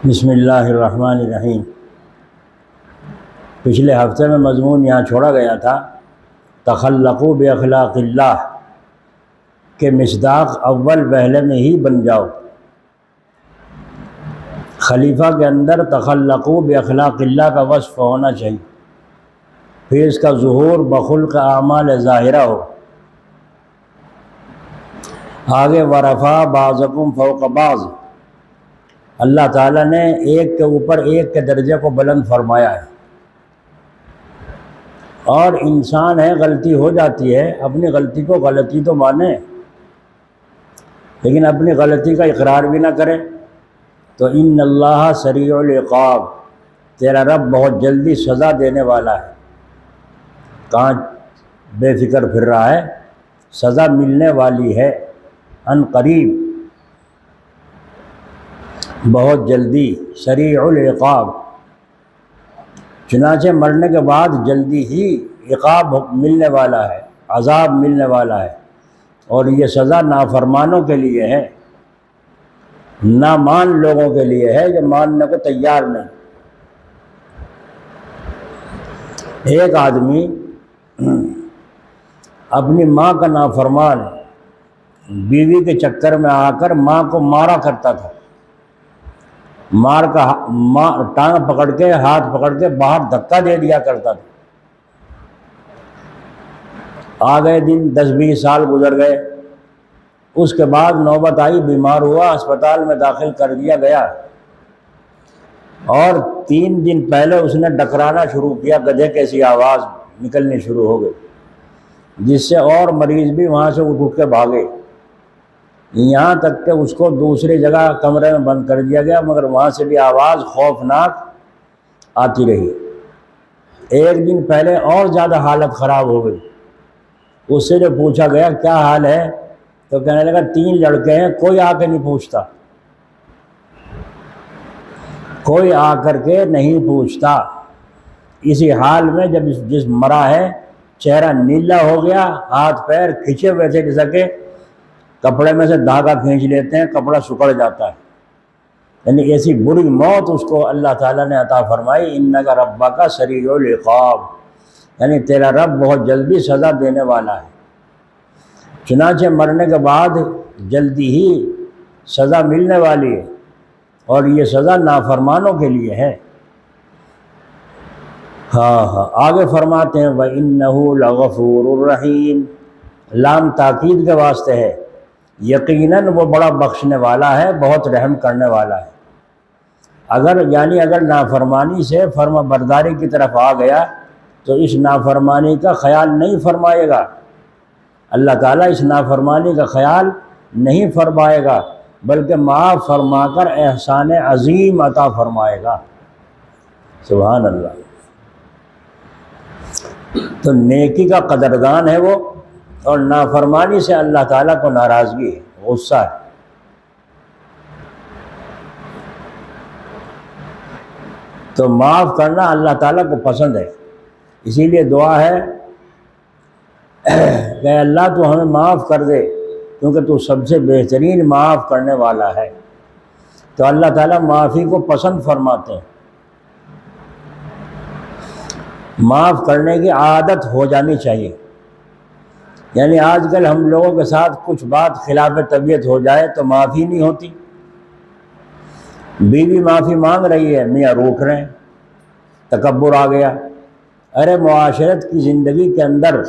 बिस्मिल्लाहिर्रहमानिर्रहीम। पिछले हफ्ते में मज़मून यहाँ छोड़ा गया था, तखल्लक़ू बिअख़लाक़िल्लाह के मिस्दाक़ अव्वल पहले में ही बन जाओ। खलीफा के अंदर तखल्लक़ू बिअख़लाक़िल्लाह का वस्फ़ होना चाहिए, फिर इसका ज़ुहूर बख़ुल्क़ आमाल ज़ाहिरा हो। आगे वरफ़ा बाज़कुम फ़ौक़ बाज़, अल्लाह ताला ने एक के ऊपर एक के दर्जे को बुलंद फरमाया है। और इंसान है, गलती हो जाती है, अपनी गलती को गलती तो माने, लेकिन अपनी गलती का इकरार भी ना करे। तो इन्नल्लाह सरीउल इक़ाब, तेरा रब बहुत जल्दी सज़ा देने वाला है। कहाँ बेफिक्र फिर रहा है, सज़ा मिलने वाली है अन करीब, बहुत जल्दी। सरीउल इक़ाब, चुनाचे मरने के बाद जल्दी ही इक़ाब मिलने वाला है, अज़ाब मिलने वाला है। और ये सज़ा नाफरमानों के लिए है, नामान लोगों के लिए है जो मानने को तैयार नहीं। एक आदमी अपनी माँ का नाफरमान बीवी के चक्कर में आकर माँ को मारा करता था। टांग पकड़ के, हाथ पकड़ के बाहर धक्का दे दिया करता था। आ गए दिन, 10-20 साल गुजर गए। उसके बाद नौबत आई, बीमार हुआ, अस्पताल में दाखिल कर दिया गया। और 3 दिन पहले उसने डकराना शुरू किया, गधे कैसी आवाज़ निकलनी शुरू हो गई, जिससे और मरीज़ भी वहाँ से उठ के भागे। यहाँ तक कि उसको दूसरी जगह कमरे में बंद कर दिया गया, मगर वहाँ से भी आवाज़ खौफनाक आती रही। एक दिन पहले और ज़्यादा हालत ख़राब हो गई। उससे जो पूछा गया क्या हाल है, तो कहने लगा 3 लड़के हैं, कोई आके नहीं पूछता, कोई आकर के नहीं पूछता। इसी हाल में जब जिस मरा है, चेहरा नीला हो गया, हाथ पैर खिंचे हुए थे, जैसा कि कपड़े में से धागा खींच लेते हैं, कपड़ा सुकड़ जाता है। यानी ऐसी बुरी मौत उसको अल्लाह ताला ने अता फरमाई। इन्नका रब्बका सरीउल इक़ाब, यानी तेरा रब बहुत जल्दी सज़ा देने वाला है। चुनाचे मरने के बाद जल्दी ही सज़ा मिलने वाली है, और ये सज़ा नाफरमानों के लिए है। हाँ, आगे फरमाते हैं व इन्नहु लगफूरुर रहीम, लाम ताकीद के वास्ते है, यकीनन वो बड़ा बख्शने वाला है, बहुत रहम करने वाला है। अगर नाफरमानी से फर्मा बरदारी की तरफ आ गया तो इस नाफरमानी का ख्याल नहीं फरमाएगा, अल्लाह ताला इस नाफरमानी का ख्याल नहीं फरमाएगा, बल्कि माफ़ फरमाकर एहसान अज़ीम अता फरमाएगा। सुभान अल्लाह। तो नेकी का कदरदान है वो, और नाफरमानी से अल्लाह ताला को नाराज़गी है, गुस्सा है। तो माफ़ करना अल्लाह ताला को पसंद है। इसीलिए दुआ है कि अल्लाह तू हमें माफ़ कर दे, क्योंकि तू सबसे बेहतरीन माफ़ करने वाला है। तो अल्लाह ताला माफ़ी को पसंद फरमाते हैं। माफ़ करने की आदत हो जानी चाहिए। यानी आजकल हम लोगों के साथ कुछ बात खिलाफ तबीयत हो जाए तो माफ़ी नहीं होती। बीवी माफ़ी मांग रही है, मियाँ रोक रहे हैं, तकब्बुर आ गया। अरे मुआशरत की ज़िंदगी के अंदर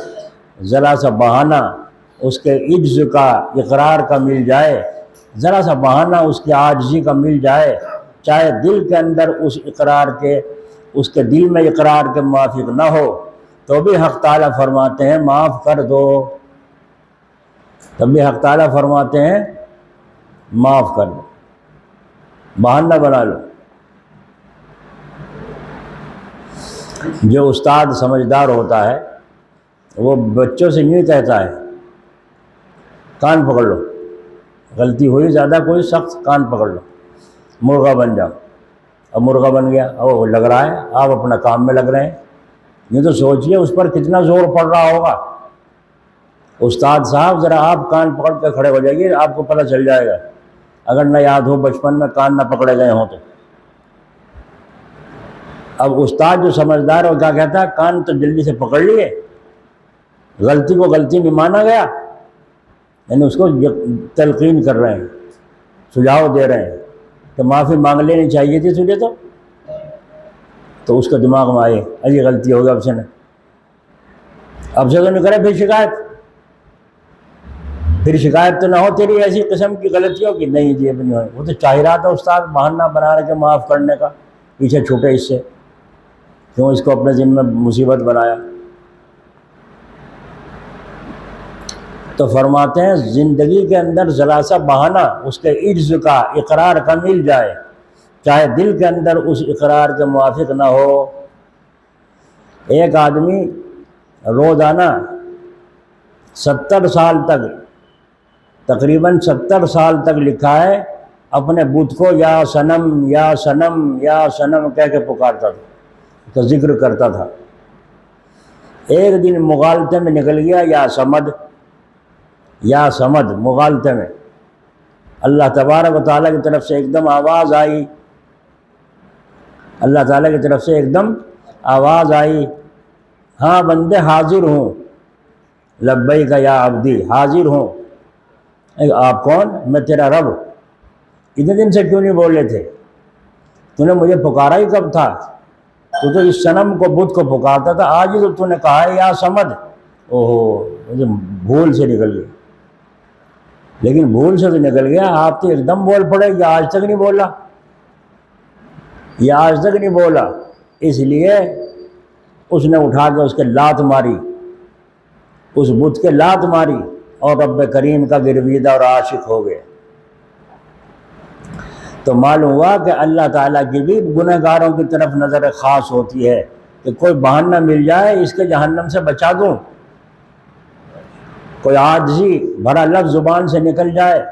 ज़रा सा बहाना उसके इज्ज़ का, इकरार का मिल जाए, ज़रा सा बहाना उसकी आजिज़ी का मिल जाए, चाहे दिल के अंदर उस इकरार के, उसके दिल में इकरार के मुवाफिक ना हो, तो भी हक़ ताला फरमाते हैं माफ़ कर दो। तब भी हक़ ताला फरमाते हैं माफ़ कर दो, बहाना बना लो। जो उस्ताद समझदार होता है वो बच्चों से यूँ कहता है, कान पकड़ लो, गलती हुई ज़्यादा कोई सख्त, कान पकड़ लो, मुर्गा बन जाओ। अब मुर्गा बन गया, अब वो लग रहा है, आप अपना काम में लग रहे हैं। ये तो सोचिए उस पर कितना ज़ोर पड़ रहा होगा। उस्ताद साहब ज़रा आप कान पकड़ कर खड़े हो जाइए, आपको पता चल जाएगा, अगर न याद हो बचपन में कान न पकड़े गए हों तो। अब उस्ताद जो समझदार हो क्या कहता है, कान तो जल्दी से पकड़ लिए, गलती को गलती में माना गया, यानी उसको तलकीन कर रहे हैं, सुझाव दे रहे हैं कि माफ़ी मांग लेनी चाहिए थी तुझे। तो उसका दिमाग में आए, अजी गलती हो गई, अब से तो नहीं करे फिर शिकायत तो ना हो तेरी ऐसी किस्म की गलतियों की। नहीं जी अब नहीं हो, वो तो चाह रहा था उस्ताद बहाना बना रहे के माफ़ करने का, पीछे छूटे इससे, क्यों इसको अपने ज़िम्मे मुसीबत बनाया। तो फरमाते हैं ज़िंदगी के अंदर ज़रा सा बहाना उसके इज्ज़ का, इकरार का मिल जाए, चाहे दिल के अंदर उस इकरार के मुवाफिक ना हो। एक आदमी रोज़ाना 70 साल तक, तकरीबन 70 साल तक लिखा है, अपने बुत को या सनम या सनम या सनम कह के पुकारता था, तो जिक्र करता था। एक दिन मुगालते में निकल गया या समद मुगालते में, अल्लाह तबारक व तआला की तरफ से एकदम आवाज़ आई, अल्लाह ताला की तरफ से एकदम आवाज़ आई, हाँ बंदे हाजिर हूँ, लब्बैक या अब्दी, हाजिर हूँ। आप कौन? मैं तेरा रब। इतने दिन से क्यों नहीं बोले थे? तूने मुझे पुकारा ही कब था? तू तो इस सनम को, बुत को पुकारता था, आज ही तो तूने कहा है या समद। ओहो, मुझे भूल से निकल गया। लेकिन भूल से तो निकल गया, आप तो एकदम बोल पड़े, या आज तक नहीं बोला, या आज तक नहीं बोला। इसलिए उसने उठा के उसके लात मारी, उस बुत के लात मारी, और रब्ब करीम का गिरवीदा और आशिक हो गए। तो मालूम हुआ कि अल्लाह ताला की भी गुनहगारों की तरफ नज़र ख़ास होती है कि कोई बहाना मिल जाए इसके जहन्नम से बचा दूँ, कोई आजिज़ी भरा लफ्ज़ ज़ुबान से निकल जाए।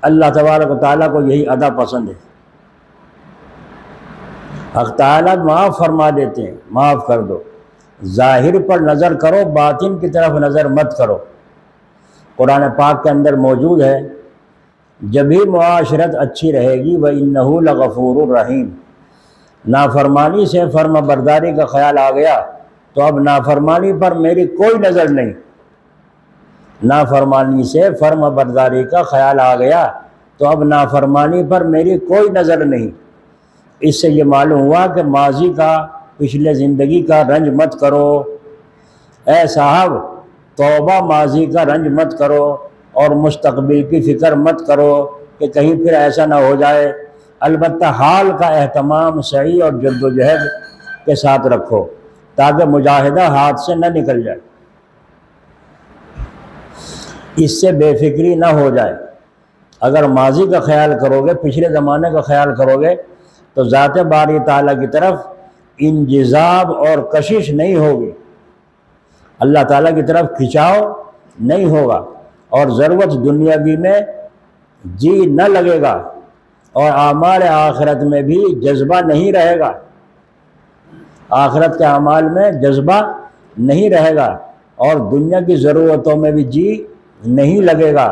अल्लाह तबारक व तआला को यही अदा पसंद है। हक़ तआला माफ़ फरमा देते हैं, माफ़ कर दो, ज़ाहिर पर नज़र करो, बातिन की तरफ नज़र मत करो। कुरान पाक के अंदर मौजूद है, जब भी मुआशरत अच्छी रहेगी व इन्नहु लगफूरुर रहीम, नाफरमानी से फर्मा बरदारी का ख्याल आ गया तो अब नाफरमानी पर मेरी कोई नज़र नहीं, नाफरमानी से फर्मा बरदारी का ख्याल आ गया तो अब नाफरमानी पर मेरी कोई नज़र नहीं। इससे ये मालूम हुआ कि माजी का, पिछले ज़िंदगी का रंज मत करो ए साहब, तौबा, माजी का रंज मत करो और मुस्तकबिल की फ़िक्र मत करो कि कहीं फिर ऐसा ना हो जाए। अलबत्ता हाल का एहतमाम सही और जद्दोजहद के साथ रखो ताकि मुजाहिदा हाथ से न निकल जाए, इससे बेफिक्री ना हो जाए। अगर माजी का ख्याल करोगे, पिछले ज़माने का ख्याल करोगे तो ज़ात बारी ताला की तरफ इंजिज़ाब और कशिश नहीं होगी, अल्लाह ताला की तरफ खिंचाव नहीं होगा और ज़रूरत दुनियावी में जी न लगेगा और आमाल आखिरत में भी जज्बा नहीं रहेगा, आखिरत के अमाल में जज्बा नहीं रहेगा और दुनिया की ज़रूरतों में भी जी नहीं लगेगा।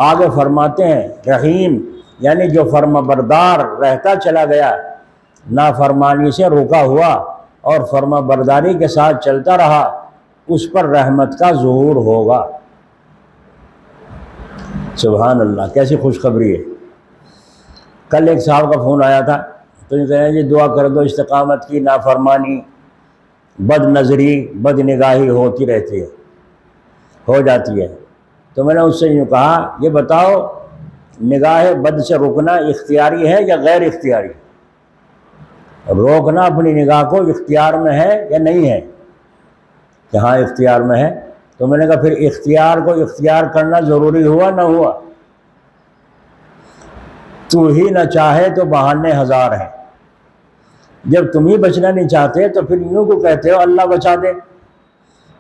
आगे फरमाते हैं रहीम, यानी जो फर्माबरदार रहता चला गया, नाफरमानी से रुका हुआ और फर्माबरदारी के साथ चलता रहा, उस पर रहमत का ज़ुहूर होगा। सुभान अल्लाह, कैसी खुशखबरी है। कल एक साहब का फ़ोन आया था, तो ये कह रहे हैं जी दुआ कर दो, इस्तिकामत की, नाफरमानी, बद नज़री, बद निगाही होती रहती है, हो जाती है। तो मैंने उससे यूँ कहा, ये बताओ निगाह बद से रुकना इख्तियारी है या गैर इख्तियारी? रोकना अपनी निगाह को इख्तियार में है या नहीं है? कि हाँ इख्तियार में है। तो मैंने कहा फिर इख्तियार को इख्तियार करना ज़रूरी हुआ ना हुआ? तू ही न चाहे तो बहाने हज़ार हैं। जब तुम ही बचना नहीं चाहते तो फिर यूँ को कहते हो अल्लाह बचा दे।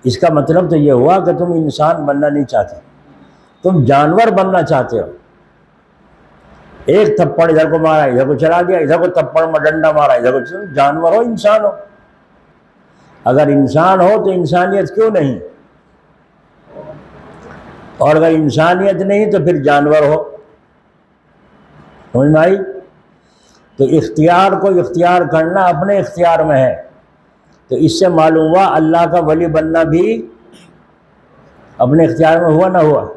इसका मतलब तो ये हुआ कि तुम इंसान बनना नहीं चाहते, तुम जानवर बनना चाहते हो। एक थप्पड़ इधर को मारा, इधर को चला दिया, इधर को थप्पड़ में डंडा मारा, इधर को। जानवर हो इंसान हो? अगर इंसान हो तो इंसानियत क्यों नहीं, और अगर इंसानियत नहीं तो फिर जानवर हो। समझ में आई? तो इख्तियार को इख्तियार करना अपने इख्तियार में है। तो इससे मालूम हुआ अल्लाह का वली बनना भी अपने इख्तियार में हुआ ना हुआ,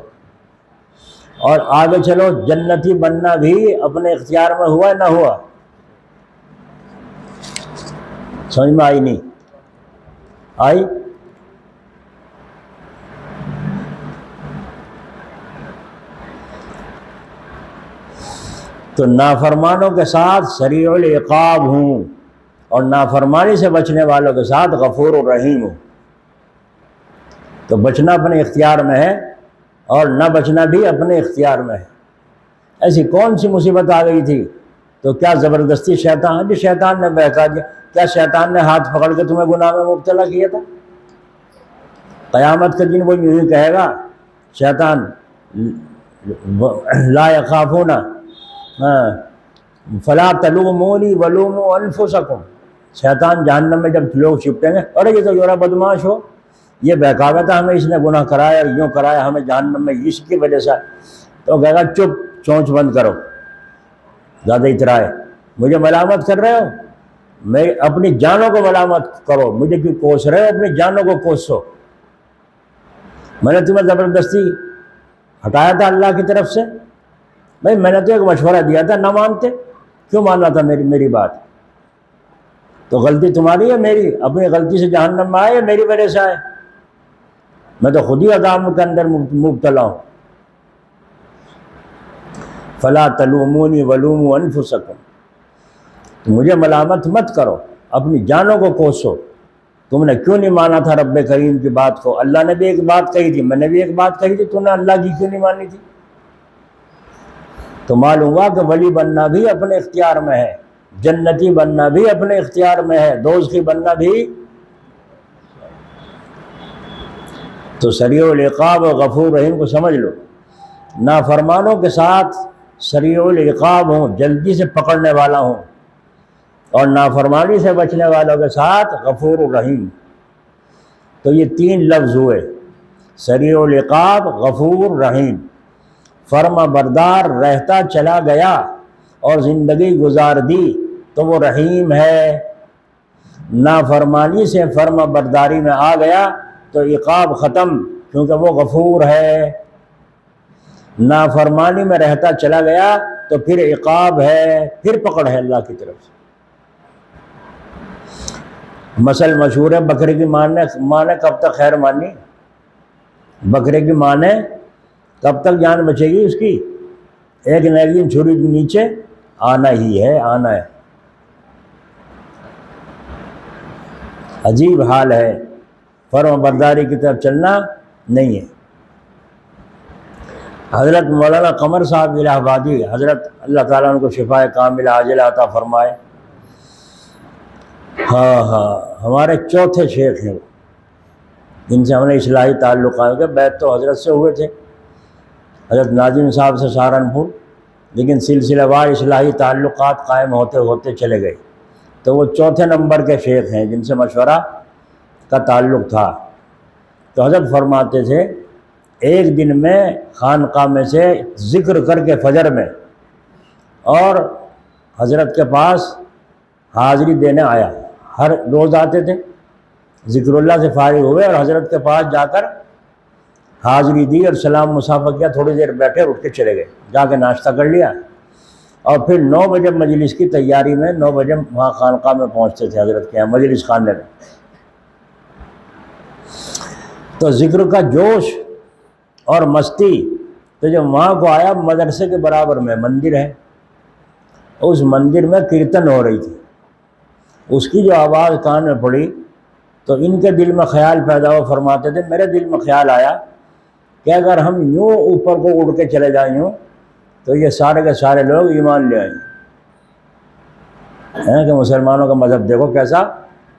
और आगे चलो जन्नती बनना भी अपने इख्तियार में हुआ ना हुआ। समझ में आई नहीं आई? तो नाफरमानों के साथ सरीउल इक़ाब हूँ और नाफरमानी से बचने वालों के साथ गफूर रहीम हूँ। तो बचना अपने इख्तियार में है और न बचना भी अपने इख्तियार में है। ऐसी कौन सी मुसीबत आ गई थी? तो क्या ज़बरदस्ती शैतान ने बहका दिया? क्या शैतान ने हाथ पकड़ के तुम्हें गुनाह में मुब्तला किया था? क़यामत के दिन वो यूँ ही कहेगा शैतान, ला यख़ाफ़ूना फला तलूमूनी वलूमू अनफुसकुम। शैतान जहन्नम में जब लोग छिपटेंगे, अरे ये तो जरा बदमाश हो, ये बहकावा था हमें, इसने गुनाह कराया और यूँ कराया हमें जहन्नम में इसकी वजह से। तो कहेगा चुप, चोंच बंद करो, ज़्यादा इतराए, मुझे मलामत कर रहे हो, मैं अपनी जानों को मलामत करो, मुझे क्यों कोस रहे हो? अपनी जानों को कोसो। मैंने तुम्हें ज़बरदस्ती हटाया था अल्लाह की तरफ से? भाई मैंने तो एक मशवरा दिया था, ना मानते, क्यों मानना था मेरी बात? तो गलती तुम्हारी है मेरी? अपनी गलती से जहन्नम में आए, मेरी वजह से आए? मैं तो खुद ही अज़ाब के अंदर मुब्तला हूँ। फला तलूमूनी वलूमू अनफुसकुम, तो मुझे मलामत मत करो, अपनी जानों को कोसो। तुमने क्यों नहीं माना था रब्बे करीम की बात को? अल्लाह ने भी एक बात कही थी, मैंने भी एक बात कही थी, तूने अल्लाह की क्यों नहीं मानी थी? तो मालूम हुआ कि वली बनना भी अपने इख्तियार में है, जन्नती बनना भी अपने इख्तियार में है, दोज़खी बनना भी। तो सरीउल इक़ाब और गफूर रहीम को समझ लो। नाफरमानों के साथ सरीउल इक़ाब हूँ, जल्दी से पकड़ने वाला हूँ, और नाफरमानी से बचने वालों के साथ गफूर रहीम। तो ये तीन लफ्ज़ हुए, सरीउल इक़ाब, गफूर रहीम। फर्मा बरदार रहता चला गया और ज़िंदगी गुजार दी तो वो रहीम है। नाफरमानी से फर्मा बरदारी में आ गया तो इक़ाब ख़त्म, क्योंकि वो गफूर है। नाफरमानी में रहता चला गया तो फिर इक़ाब है, फिर पकड़ है अल्लाह की तरफ से। मसल मशहूर है, बकरे की माँ ने कब तक खैर मानी? बकरे की माँ ने कब तक जान बचेगी उसकी? एक नगीन छुरी के नीचे आना ही है, आना है। अजीब हाल है, फर्माबरदारी की तरफ चलना नहीं है। हज़रत मौलाना कमर साहब इलाहाबादी, हज़रत अल्लाह ताला उनको शिफाए कामिला आजिला अता फरमाए। हाँ, हमारे चौथे शेख हैं, जिनसे हमने इस्लाही ताल्लुक़ात के बैत तो हज़रत से हुए थे, हज़रत नाजिम साहब से सहारनपुर, लेकिन सिलसिलेवार इस्लाही ताल्लुक़ात कायम होते होते चले गए। तो वो चौथे नंबर के शेख हैं जिनसे मशवरा का ताल्लुक़ था। तो हज़रत फरमाते थे, एक दिन में खानका में से ज़िक्र करके फजर में, और हज़रत के पास हाज़िरी देने आया। हर रोज़ आते थे, ज़िक्रुल्लाह से फारिग हुए और हज़रत के पास जाकर हाज़िरी दी और सलाम मुसाफ़ा किया, थोड़ी देर बैठे, उठ के चले गए, जाके नाश्ता कर लिया, और फिर 9 बजे मजलिस की तैयारी में 9 बजे वहाँ खानका में पहुँचते थे हज़रत के यहाँ मजलिस खाने में। तो ज़िक्र का जोश और मस्ती, तो जब वहाँ को आया, मदरसे के बराबर में मंदिर है, उस मंदिर में कीर्तन हो रही थी। उसकी जो आवाज़ कान में पड़ी तो इनके दिल में ख्याल पैदा हुआ। फरमाते थे, मेरे दिल में ख्याल आया कि अगर हम यूँ ऊपर को उड़ के चले जाएं यूँ, तो ये सारे के सारे लोग ईमान ले आएंगे हैं कि मुसलमानों का मज़हब देखो कैसा,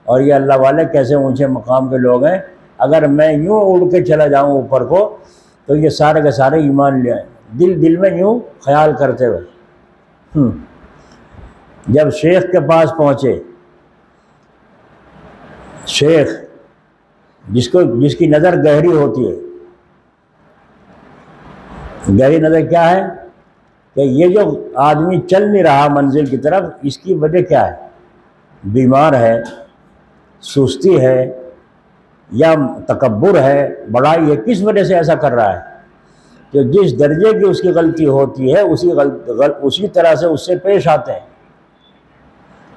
और ये अल्लाह वाले कैसे ऊंचे मकाम के लोग हैं। अगर मैं यूँ उड़ के चला जाऊँ ऊपर को, तो ये सारे के सारे ईमान ले आए, दिल में यूँ ख्याल करते हुए। जब शेख के पास पहुँचे, शेख जिसकी नज़र गहरी होती है, गहरी नज़र क्या है कि ये जो आदमी चल नहीं रहा मंजिल की तरफ, इसकी वजह क्या है? बीमार है, सुस्ती है, या तकब्बुर है, बड़ाई है? किस वजह से ऐसा कर रहा है? कि जिस दर्जे की उसकी गलती होती है उसी तरह से उससे पेश आते हैं।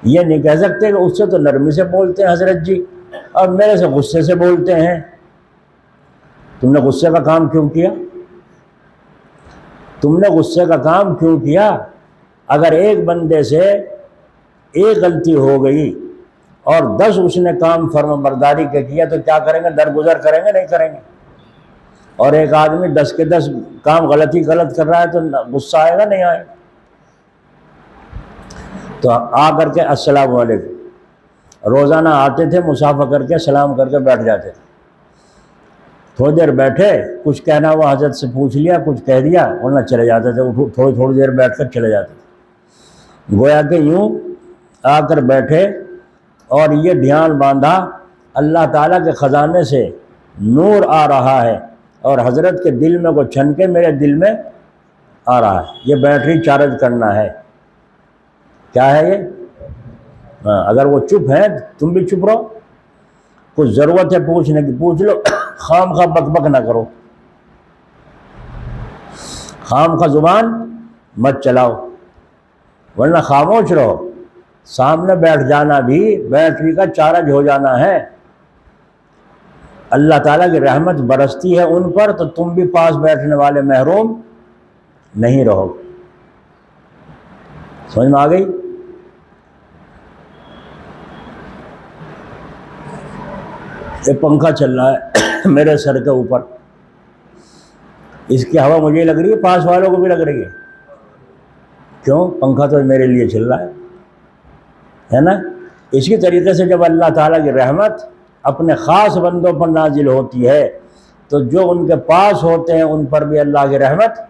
ये नहीं कह सकते कि उससे तो नरमी से बोलते हैं हजरत जी, और मेरे से गुस्से से बोलते हैं। तुमने गुस्से का काम क्यों किया? तुमने गुस्से का काम क्यों किया? अगर एक बंदे से एक गलती हो गई और 10 उसने काम फर्माबरदारी के किया तो क्या करेंगे? दरगुजर करेंगे? नहीं करेंगे। और एक आदमी 10 के 10 काम गलत कर रहा है तो गुस्सा आएगा? नहीं आएगा। तो आ करके अस्सलाम वालेकुम, रोज़ाना आते थे, मुसाफा करके सलाम करके बैठ जाते थे। थोड़ी देर बैठे, कुछ कहना हुआ हजरत से पूछ लिया, कुछ कह दिया, वरना चले जाते थे। थोड़ी देर बैठ कर चले जाते थे। गोया कि यूँ आकर बैठे और ये ध्यान बांधा अल्लाह ताला के ख़जाने से नूर आ रहा है और हज़रत के दिल में को छन के मेरे दिल में आ रहा है। ये बैटरी चार्ज करना है। क्या है ये? हाँ, अगर वो चुप है तुम भी चुप रहो। कुछ ज़रूरत है पूछने की, पूछ लो। खाम खा बकबक ना करो, खाम खा ज़ुबान मत चलाओ, वरना खामोश रहो। सामने बैठ जाना भी बैटरी का चार्ज हो जाना है। अल्लाह ताला की रहमत बरसती है उन पर, तो तुम भी पास बैठने वाले महरूम नहीं रहोगे। समझ में आ गई? ये पंखा चल रहा है मेरे सर के ऊपर, इसकी हवा मुझे लग रही है, पास वालों को भी लग रही है। क्यों? पंखा तो मेरे लिए चल रहा है ना। इसी तरीके से जब अल्लाह ताला की रहमत अपने ख़ास बंदों पर नाजिल होती है तो जो उनके पास होते हैं उन पर भी अल्लाह की रहमत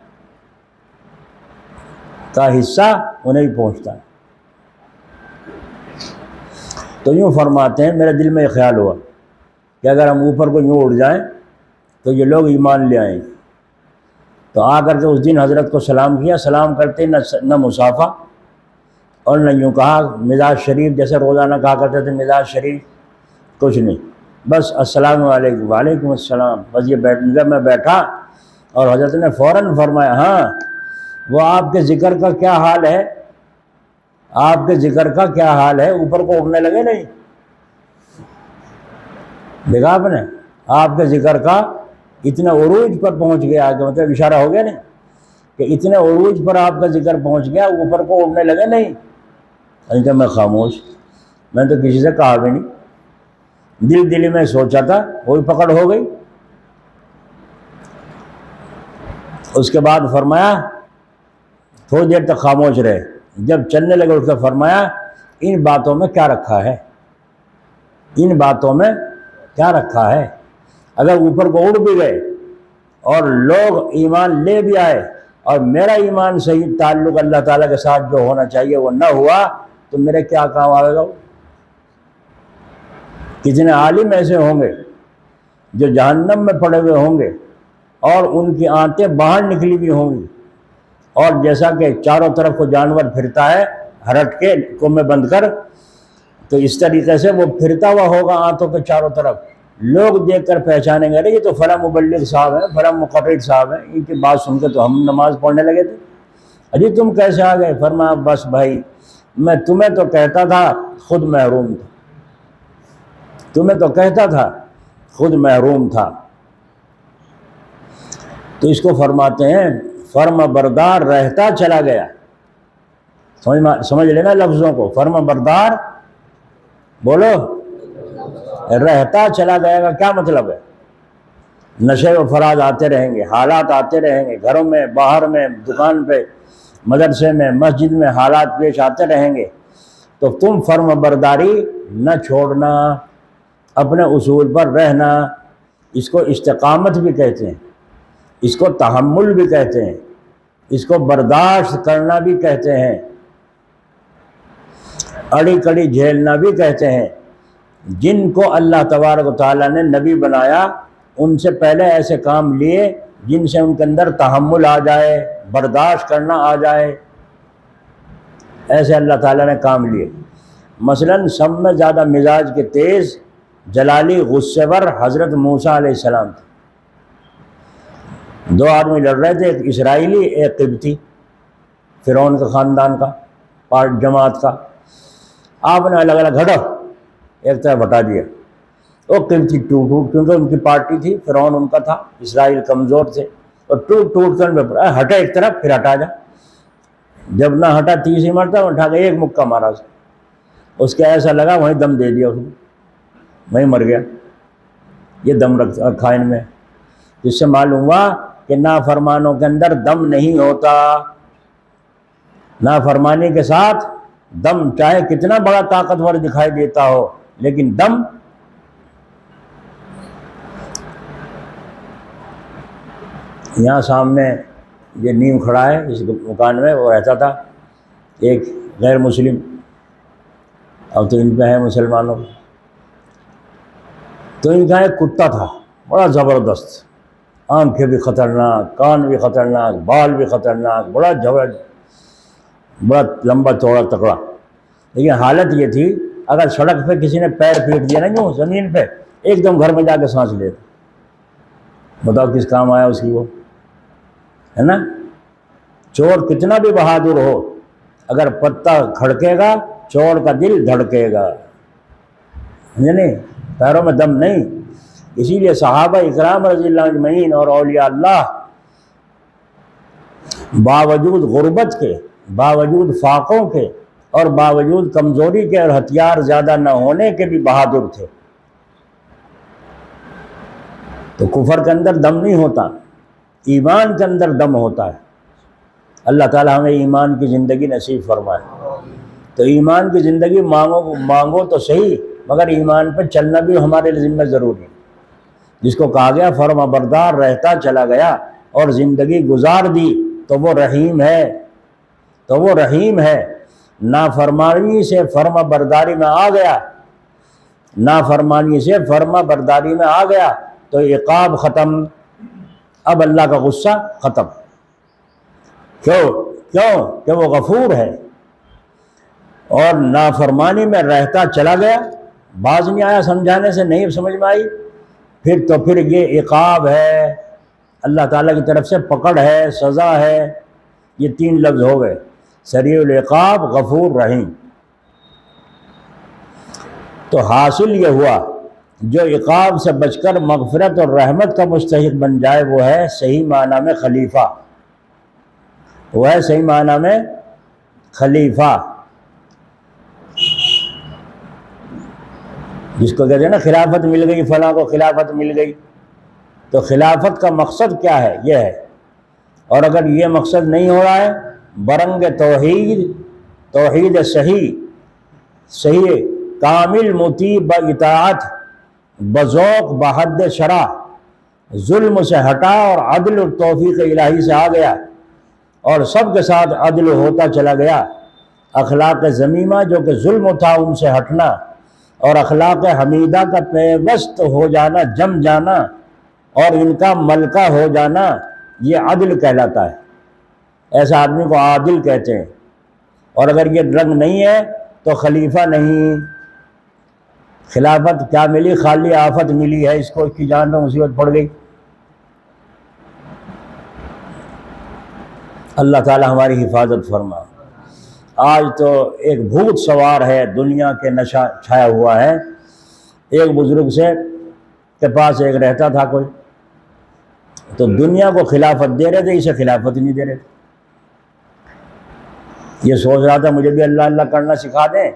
का हिस्सा उन्हें भी पहुँचता है। तो यूँ फरमाते हैं, मेरे दिल में ख्याल हुआ कि अगर हम यूँ ऊपर को यूँ उड़ जाएं तो ये लोग ईमान ले आएंगे। तो आकर के उस दिन हज़रत को सलाम किया। सलाम करते न मुसाफा और न यूँ कहा मिजाज शरीफ, जैसे रोज़ाना कहा करते थे मिजाज शरीफ, कुछ नहीं, बस अस्सलाम वालेकुम, वालेकुम अस्सलाम। बस ये जब मैं बैठा और हज़रत ने फ़ौरन फरमाया, हाँ वो आपके ज़िक्र का क्या हाल है? आपके ज़िक्र का क्या हाल है? ऊपर को उड़ने लगे? नहीं देखा आपने? आपके ज़िक्र का इतने उरूज पर पहुंच गया, कि मतलब इशारा हो गया नहीं कि इतने उरूज पर आपका ज़िक्र पहुंच गया, ऊपर को उड़ने लगे? नहीं। अभी तो मैं खामोश, मैं तो किसी से कहा भी नहीं, दिल में सोचा था, वही पकड़ हो गई। उसके बाद फरमाया, थोड़ी देर तक खामोश रहे। जब चलने लगे उसने फरमाया, इन बातों में क्या रखा है? इन बातों में क्या रखा है? अगर ऊपर को उड़ भी गए और लोग ईमान ले भी आए और मेरा ईमान सही ताल्लुक़ अल्लाह ताला के साथ जो होना चाहिए वो न हुआ, तो मेरे क्या काम आएगा? कितने आलिम ऐसे होंगे जो जहन्नम में पड़े हुए होंगे और उनकी आंतें बाहर निकली हुई होंगी, और जैसा कि चारों तरफ को जानवर फिरता है हरट के कुएं बंद कर, तो इस तरीके से वो फिरता हुआ होगा आंतों के चारों तरफ। लोग देखकर पहचानेंगे, अरे ये तो फला मुबल्लिग साहब है, फला मुक़र्रिर साहब है, इनकी बात सुनकर तो हम नमाज पढ़ने लगे थे। अजी तुम कैसे आ गए? फरमाया, बस भाई मैं तुम्हें तो कहता था खुद महरूम था, तुम्हें तो कहता था खुद महरूम था। तो इसको फरमाते हैं फर्मा बरदार रहता चला गया। समझ लेना लफ्ज़ों को, फर्मा बरदार बोलो, रहता चला गया का क्या मतलब है? नशे व फराज आते रहेंगे, हालात आते रहेंगे, घरों में, बाहर में, दुकान पे, मदरसे में, मस्जिद में हालात पेश आते रहेंगे, तो तुम फर्म बरदारी न छोड़ना, अपने उसूल पर रहना। इसको इस्तिकामत भी कहते हैं, इसको तहम्मुल भी कहते हैं, इसको बर्दाश्त करना भी कहते हैं, अड़ी कड़ी झेलना भी कहते हैं। जिनको अल्लाह तबारक व तआला ने नबी बनाया, उनसे पहले ऐसे काम लिए जिनसे उनके अंदर तहम्मुल आ जाए, बर्दाश्त करना आ जाए, ऐसे अल्लाह ताला ने काम लिए। मसलन सब में ज़्यादा मिजाज के तेज़ जलाली गुस्सेवर हज़रत मूसा अलैहिस्सलाम थे। दो आदमी लड़ रहे थे, एक इसराइली एक किब्ती, फ़िरौन के ख़ानदान का पार्ट जमात का। आपने अलग अलग हटो एक तरफ हटा दिया। वो किब्ती टूट टूट, क्योंकि उनकी पार्टी थी, फ़िरौन उनका था, इसराइल कमज़ोर थे, और टूट टूट कर हटे एक तरफ, फिर हटा जा। जब ना हटा तीसरी मरतबा उठा के एक मुक्का मारा उसके, ऐसा लगा वहीं दम दे दिया उसने, वहीं मर गया। ये दम रखा इनमें, जिससे मालूम हुआ कि नाफरमानों के अंदर दम नहीं होता। नाफरमानी के साथ दम चाहे कितना बड़ा ताकतवर दिखाई देता हो, लेकिन दम यहाँ सामने ये नीम खड़ा है इस मकान में, वो रहता था एक गैर मुस्लिम, अब तो इन पे है मुसलमानों का। तो इनका एक कुत्ता था बड़ा ज़बरदस्त, आंखें भी ख़तरनाक, कान भी ख़तरनाक, बाल भी ख़तरनाक, बड़ा जबरदस्त, बड़ा लंबा चौड़ा तकड़ा। लेकिन हालत ये थी, अगर सड़क पे किसी ने पैर पीट दिया ना यूँ ज़मीन पे, एकदम घर में जाके सांस लेता। बताओ किस काम आया उसकी वो, है ना। चोर कितना भी बहादुर हो, अगर पत्ता खड़केगा चोर का दिल धड़केगा, समझे नहीं, पैरों में दम नहीं। इसीलिए सहाबा इकराम रज़ियल्लाहु अजमईन और औलिया अल्लाह बावजूद गुर्बत के, बावजूद फाकों के और बावजूद कमज़ोरी के और हथियार ज़्यादा न होने के भी बहादुर थे। तो कुफर के अंदर दम नहीं होता, ईमान के अंदर दम होता है। अल्लाह ताला हमें ईमान की ज़िंदगी नसीब फरमाए। तो ईमान की ज़िंदगी मांगो तो सही, मगर ईमान पर चलना भी हमारे ज़िम्मे ज़रूरी है। जिसको कहा गया फर्माबरदार रहता चला गया और ज़िंदगी गुजार दी, तो वो रहीम है, तो वो रहीम है। नाफरमानी से फर्माबरदारी में आ गया, नाफरमानी से फर्माबरदारी में आ गया तो इक़ाब ख़त्म, अब अल्लाह का गुस्सा ख़त्म। क्यों? क्यों कि वो गफूर है। और नाफरमानी में रहता चला गया, बाज नहीं आया, समझाने से नहीं समझ में आई, फिर ये इक़ाब है, अल्लाह ताला की तरफ से पकड़ है, सज़ा है। ये तीन लफ्ज़ हो गए, सरीउल इक़ाब, गफूर, रहीम। तो हासिल ये हुआ, जो इक़ाब से बचकर मग़फ़िरत और रहमत का मुस्तहिक़ बन जाए वो है सही माना में खलीफा, वो है सही माना में खलीफा। जिसको कहते हैं ना खिलाफत मिल गई, फलां को खिलाफत मिल गई। तो खिलाफत का मकसद क्या है? यह है। और अगर ये मकसद नहीं हो रहा है, बरंग तौहीद, तौहीद सही सही कामिल मुती ब इताअत बज़ौक़ बहद शरा, जुल्म से हटा और अदल और तौफ़ीक़ इलाही से आ गया और सब के साथ अदल होता चला गया। अखलाक ज़मीमा जो कि जुल्म था उनसे हटना और अखलाक हमीदा का पेवस्त हो जाना, जम जाना और इनका मलका हो जाना, ये अदल कहलाता है। ऐसा आदमी को आदिल कहते हैं। और अगर ये रंग नहीं है तो खलीफा नहीं। खिलाफत क्या मिली? खाली आफत मिली है इसको, इसकी जान में मुसीबत पड़ गई। अल्लाह ताला हमारी हिफाजत फरमा। आज तो एक भूत सवार है, दुनिया के नशा छाया हुआ है। एक बुजुर्ग से के पास एक रहता था कोई, तो दुनिया को खिलाफत दे रहे थे, इसे खिलाफत नहीं दे रहे थे। ये सोच रहा था मुझे भी अल्लाह अल्लाह करना सिखा दें,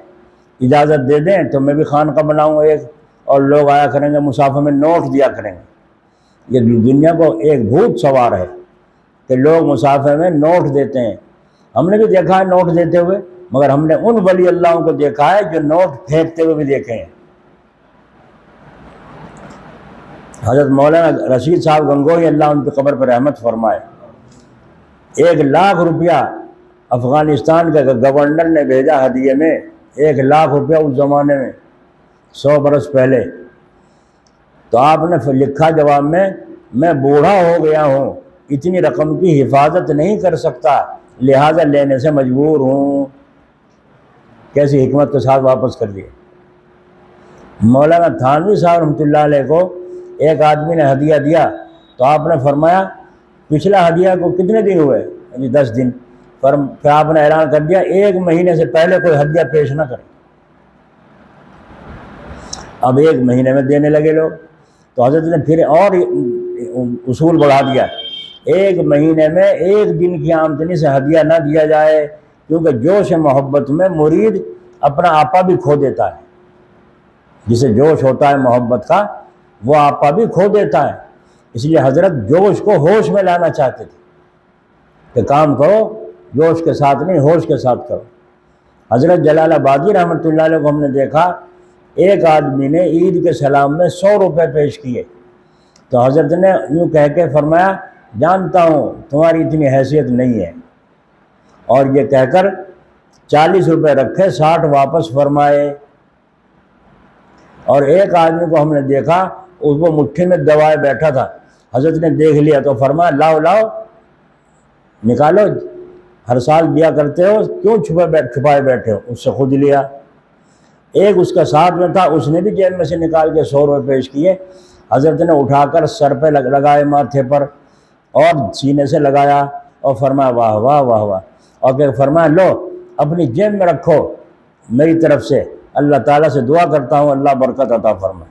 इजाज़त दे दें तो मैं भी खानका बनाऊँ एक, और लोग आया करेंगे, मुसाफिर में नोट दिया करेंगे। ये दुनिया को एक भूत सवार है कि लोग मुसाफिर में नोट देते हैं। हमने भी देखा है नोट देते हुए, मगर हमने उन वली अल्लाहों को देखा है जो नोट फेंकते हुए भी देखे हैं। हज़रत मौलाना रशीद साहब गंगोही, अल्लाह उनकी कब्र पर रहमत फरमाए, 1 लाख रुपया अफ़गानिस्तान के गवर्नर ने भेजा हदिये में। 1 लाख रुपया उस ज़माने में, 100 बरस पहले। तो आपने लिखा जवाब में, मैं बूढ़ा हो गया हूँ, इतनी रकम की हिफाजत नहीं कर सकता, लिहाजा लेने से मजबूर हूँ। कैसी हिकमत के साथ वापस कर दिए। मौलाना थानवी साहब रहमतुल्लाह अलैह को एक आदमी ने हदिया दिया, तो आपने फरमाया पिछला हदिया को कितने दिन हुए? यानी 10 दिन। फिर आपने ऐलान कर दिया 1 महीने से पहले कोई हदिया पेश ना करें। अब 1 महीने में देने लगे लोग, तो हजरत ने फिर और उसूल बढ़ा दिया, 1 महीने में 1 दिन की आमदनी से हदिया ना दिया जाए, क्योंकि जोश मोहब्बत में मुरीद अपना आपा भी खो देता है। जिसे जोश होता है मोहब्बत का, वो आपा भी खो देता है। इसलिए हजरत जोश को होश में लाना चाहते थे कि काम करो जोश के साथ नहीं, होश के साथ करो। हजरत जलालाबादी रहमतुल्लाह अलैह को हमने देखा, एक आदमी ने ईद के सलाम में 100 रुपये पेश किए, तो हजरत ने यूँ कह के फरमाया, जानता हूँ तुम्हारी इतनी हैसियत नहीं है, और ये कहकर 40 रुपये रखे, 60 वापस फरमाए। और एक आदमी को हमने देखा, उसको मुट्ठी में दबाए बैठा था, हजरत ने देख लिया तो फरमाया, लाओ लाओ निकालो, हर साल दिया करते हो, क्यों छुपाए बैठे हो? उससे खुद लिया। एक उसका साथ में था, उसने भी जेब में से निकाल के 100 रुपये पेश किए। हजरत ने उठाकर सर पे लगाए, माथे पर, और सीने से लगाया, और फरमाया वाह वाह वाह वाह, और फिर फरमाया लो अपनी जेब में रखो, मेरी तरफ से अल्लाह ताला से दुआ करता हूँ अल्लाह बरकत अता फरमाए।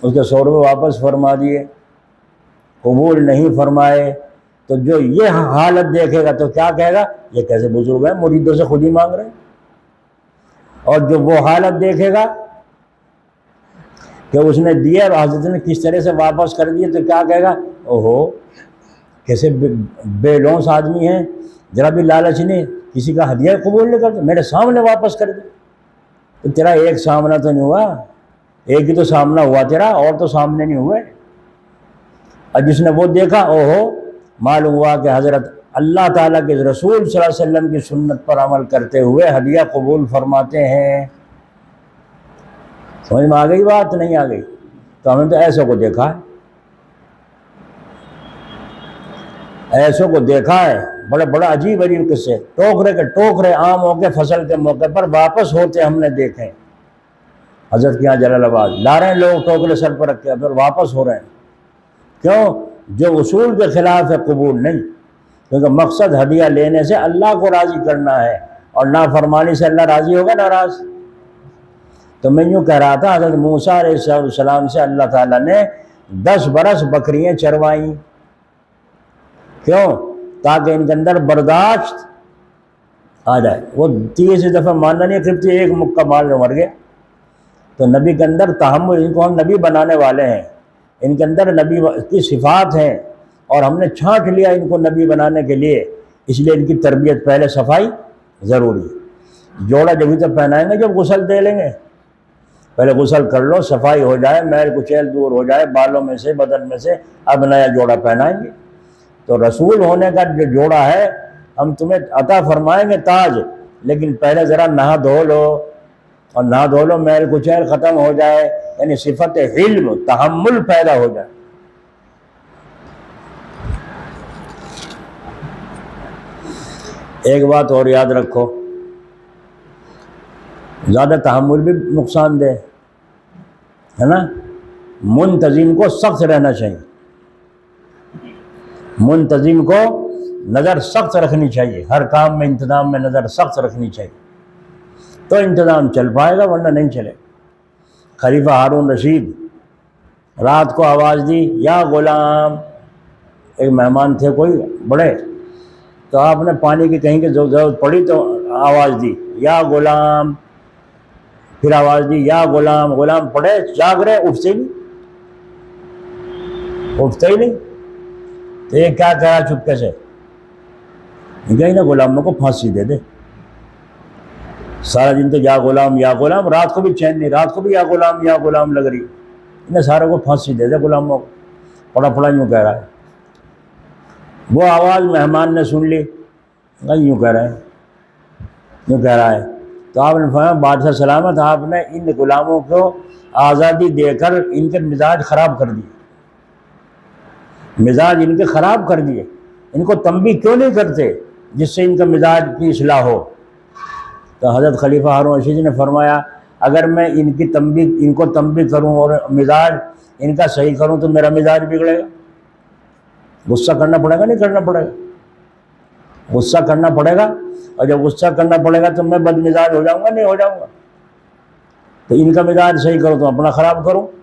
उसके 100 रुपये वापस फरमा दिए, कबूल नहीं फरमाए। तो जो ये हालत देखेगा तो क्या कहेगा, ये कैसे बुजुर्ग है, मुरीदों से खुद ही मांग रहे हैं। और जो वो हालत देखेगा कि उसने दिया और हजरत ने किस तरह से वापस कर दिए, तो क्या कहेगा, ओहो कैसे बेलौस आदमी है, जरा भी लालच नहीं, किसी का हदिया कबूल नहीं करते, मेरे सामने वापस कर दे। तो तेरा एक सामना तो नहीं हुआ, एक ही तो सामना हुआ तेरा, और तो सामने नहीं हुए। और जिसने वो देखा, ओहो मालूम हुआ कि हजरत अल्लाह ताला के रसूल सल्लल्लाहु अलैहि वसल्लम की सुन्नत पर अमल करते हुए हदिया कबूल फरमाते हैं। समझ में आ गई बात? नहीं आ गई? तो हमने तो ऐसों को देखा है, ऐसों को देखा है, बड़े बड़ा अजीब अजीब किस्से, टोकरे के टोकरे आमों के फसल के मौके पर वापस होते हमने देखे। हजरत के यहाँ जलालाबाद ला रहे हैं लोग, टोकरे सर पर रख के फिर वापस हो रहे हैं। क्यों? जो उसूल के खिलाफ है कबूल नहीं, क्योंकि मकसद हदिया लेने से अल्लाह को राज़ी करना है, और नाफरमानी से अल्लाह राज़ी होगा नाराज़। तो मैं यूँ कह रहा था, हज़रत मूसा अलैहिस्सलाम से अल्लाह ताला ने 10 बरस बकरियाँ चरवाईं। क्यों? ताकि इनके अंदर बर्दाश्त आ जाए। वो 30 दफ़ा मानना नहीं, फिर एक मुक्का मार के मर गया। तो नबी के अंदर तहम्मुल, इनको हम नबी बनाने वाले हैं, इनके अंदर नबी की सिफात हैं, और हमने छांट लिया इनको नबी बनाने के लिए, इसलिए इनकी तरबियत पहले सफाई ज़रूरी। जोड़ा जब भी तो पहनाएंगे जब गुसल दे लेंगे, पहले गुसल कर लो, सफाई हो जाए, मैल कुचैल दूर हो जाए बालों में से, बदन में से, अब नया जोड़ा पहनाएंगे। तो रसूल होने का जो जोड़ा है हम तुम्हें अता फरमाएंगे ताज, लेकिन पहले ज़रा नहा धो लो, और नहा धो लो, मैल कुचैल ख़त्म हो जाए, यानी सिफत हिल्म तहम्मुल पैदा हो जाए। एक बात और याद रखो, ज़्यादा तहम्मुल भी नुकसानदेह है ना। मुंतजिम को सख्त रहना चाहिए, मुंतजिम को नज़र सख्त रखनी चाहिए, हर काम में इंतज़ाम में नज़र सख्त रखनी चाहिए, तो इंतज़ाम चल पाएगा, वरना नहीं चले। खलीफा हारून रशीद रात को आवाज़ दी, या गुलाम, एक मेहमान थे कोई बड़े, तो आपने पानी की कहीं की ज़रूरत पड़ी तो आवाज़ दी, या गुलाम, फिर आवाज़ दी, या गुलाम। गुलाम पड़े जाग रहे, उठते ही नहीं, उठते ही नहीं। तो ये क्या कहा चुपके से, कहीं ना गुलामों को फांसी दे दे। सारा दिन तो या गुलाम, रात को भी चैन नहीं, रात को भी या गुलाम लग रही, इन्हें सारों को फांसी दे दे गुलामों को। पड़ा पड़ा यूँ कह रहा है, वो आवाज़ मेहमान ने सुन ली, यूँ कह रहा है, यूँ कह रहा है। तो आपने फरमाया बादशाह सलामत, आपने इन गुलामों को आज़ादी देकर इनके मिजाज ख़राब कर दिए। मिजाज इनके ख़राब कर दिए। इनको तंबीह क्यों नहीं करते जिससे इनका मिजाज की इस्लाह हो? तो हज़रत खलीफा हारून रशीद ने फरमाया, अगर मैं इनको तंबीह करूं और मिजाज इनका सही करूं तो मेरा मिजाज बिगड़ेगा। गुस्सा करना पड़ेगा, नहीं करना पड़ेगा? गुस्सा करना पड़ेगा, और जब गुस्सा करना पड़ेगा तो मैं बदमिजाज हो जाऊंगा, नहीं हो जाऊंगा? तो इनका मिजाज सही करो तो अपना ख़राब करो।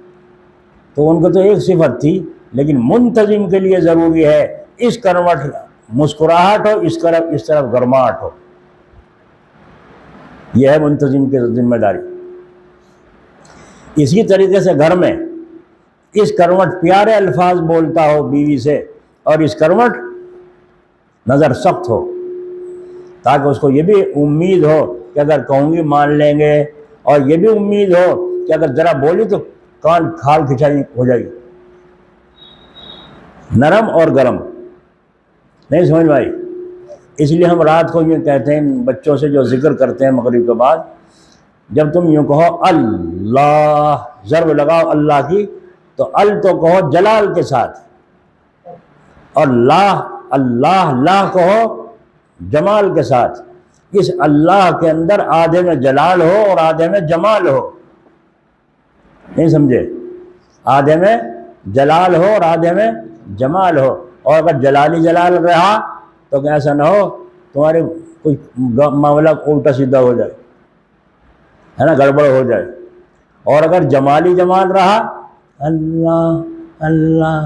तो उनको तो एक सिफत थी, लेकिन मुंतजिम के लिए ज़रूरी है इस करवट मुस्कुराहट हो, इस तरफ गर्माहट हो। यह है मुंतजिम की जिम्मेदारी। इसी तरीके से घर में इस करवट प्यारे अल्फाज बोलता हो बीवी से, और इस करवट नज़र सख्त हो, ताकि उसको ये भी उम्मीद हो कि अगर कहूँगी मान लेंगे, और ये भी उम्मीद हो कि अगर ज़रा बोली तो कान खाल खिंचाई हो जाएगी। नरम और गरम, नहीं समझ भाई? इसलिए हम रात को यूँ कहते हैं बच्चों से जो जिक्र करते हैं मगरिब के बाद, जब तुम यूँ कहो अल्लाह, ज़र्ब लगाओ अल्लाह की, तो अल तो कहो जलाल के साथ, और लाह अल्लाह लाह कहो जमाल के साथ। इस अल्लाह के अंदर आधे में जलाल हो और आधे में जमाल हो, नहीं समझे? आधे में जलाल हो और आधे में जमाल हो। और अगर जलाली जलाल रहा तो ऐसा ना हो तुम्हारे कोई मामला उल्टा सीधा हो जाए, है ना, गड़बड़ हो जाए। और अगर जमाली जमाल रहा, अल्लाह अल्लाह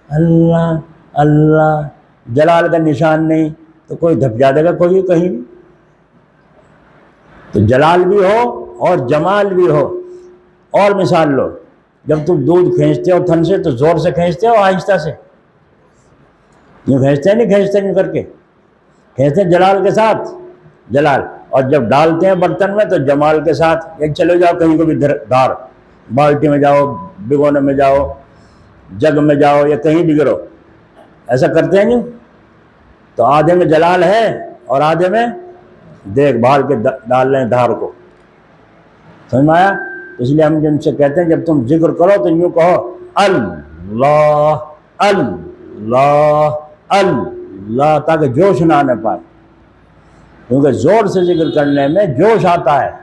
अल्लाह अल्लाह, जलाल का निशान नहीं, तो कोई धपजा देगा कोई कहीं भी। तो जलाल भी हो और जमाल भी हो। और मिसाल लो, जब तुम दूध खींचते हो थन से तो जोर से खींचते हो आहिस्ता से? यूँ खींचते नहीं, खींचते नहीं करके खींचते जलाल के साथ, जलाल। और जब डालते हैं बर्तन में तो जमाल के साथ। एक चले जाओ कहीं को भी धार, बाल्टी में जाओ, भिगोने में जाओ, जग में जाओ, या कहीं भी गिरो, ऐसा करते हैं नहीं? तो आधे में जलाल है और आधे में देखभाल के डाल रहे हैं धार को। समझ में आया? इसलिए हम जिनसे कहते हैं जब तुम जिक्र करो तो यूँ कहो अल्लाह अल्लाह अल्लाह, ताकि जोश ना आने पाए। क्योंकि जोर से जिक्र करने में जोश आता है,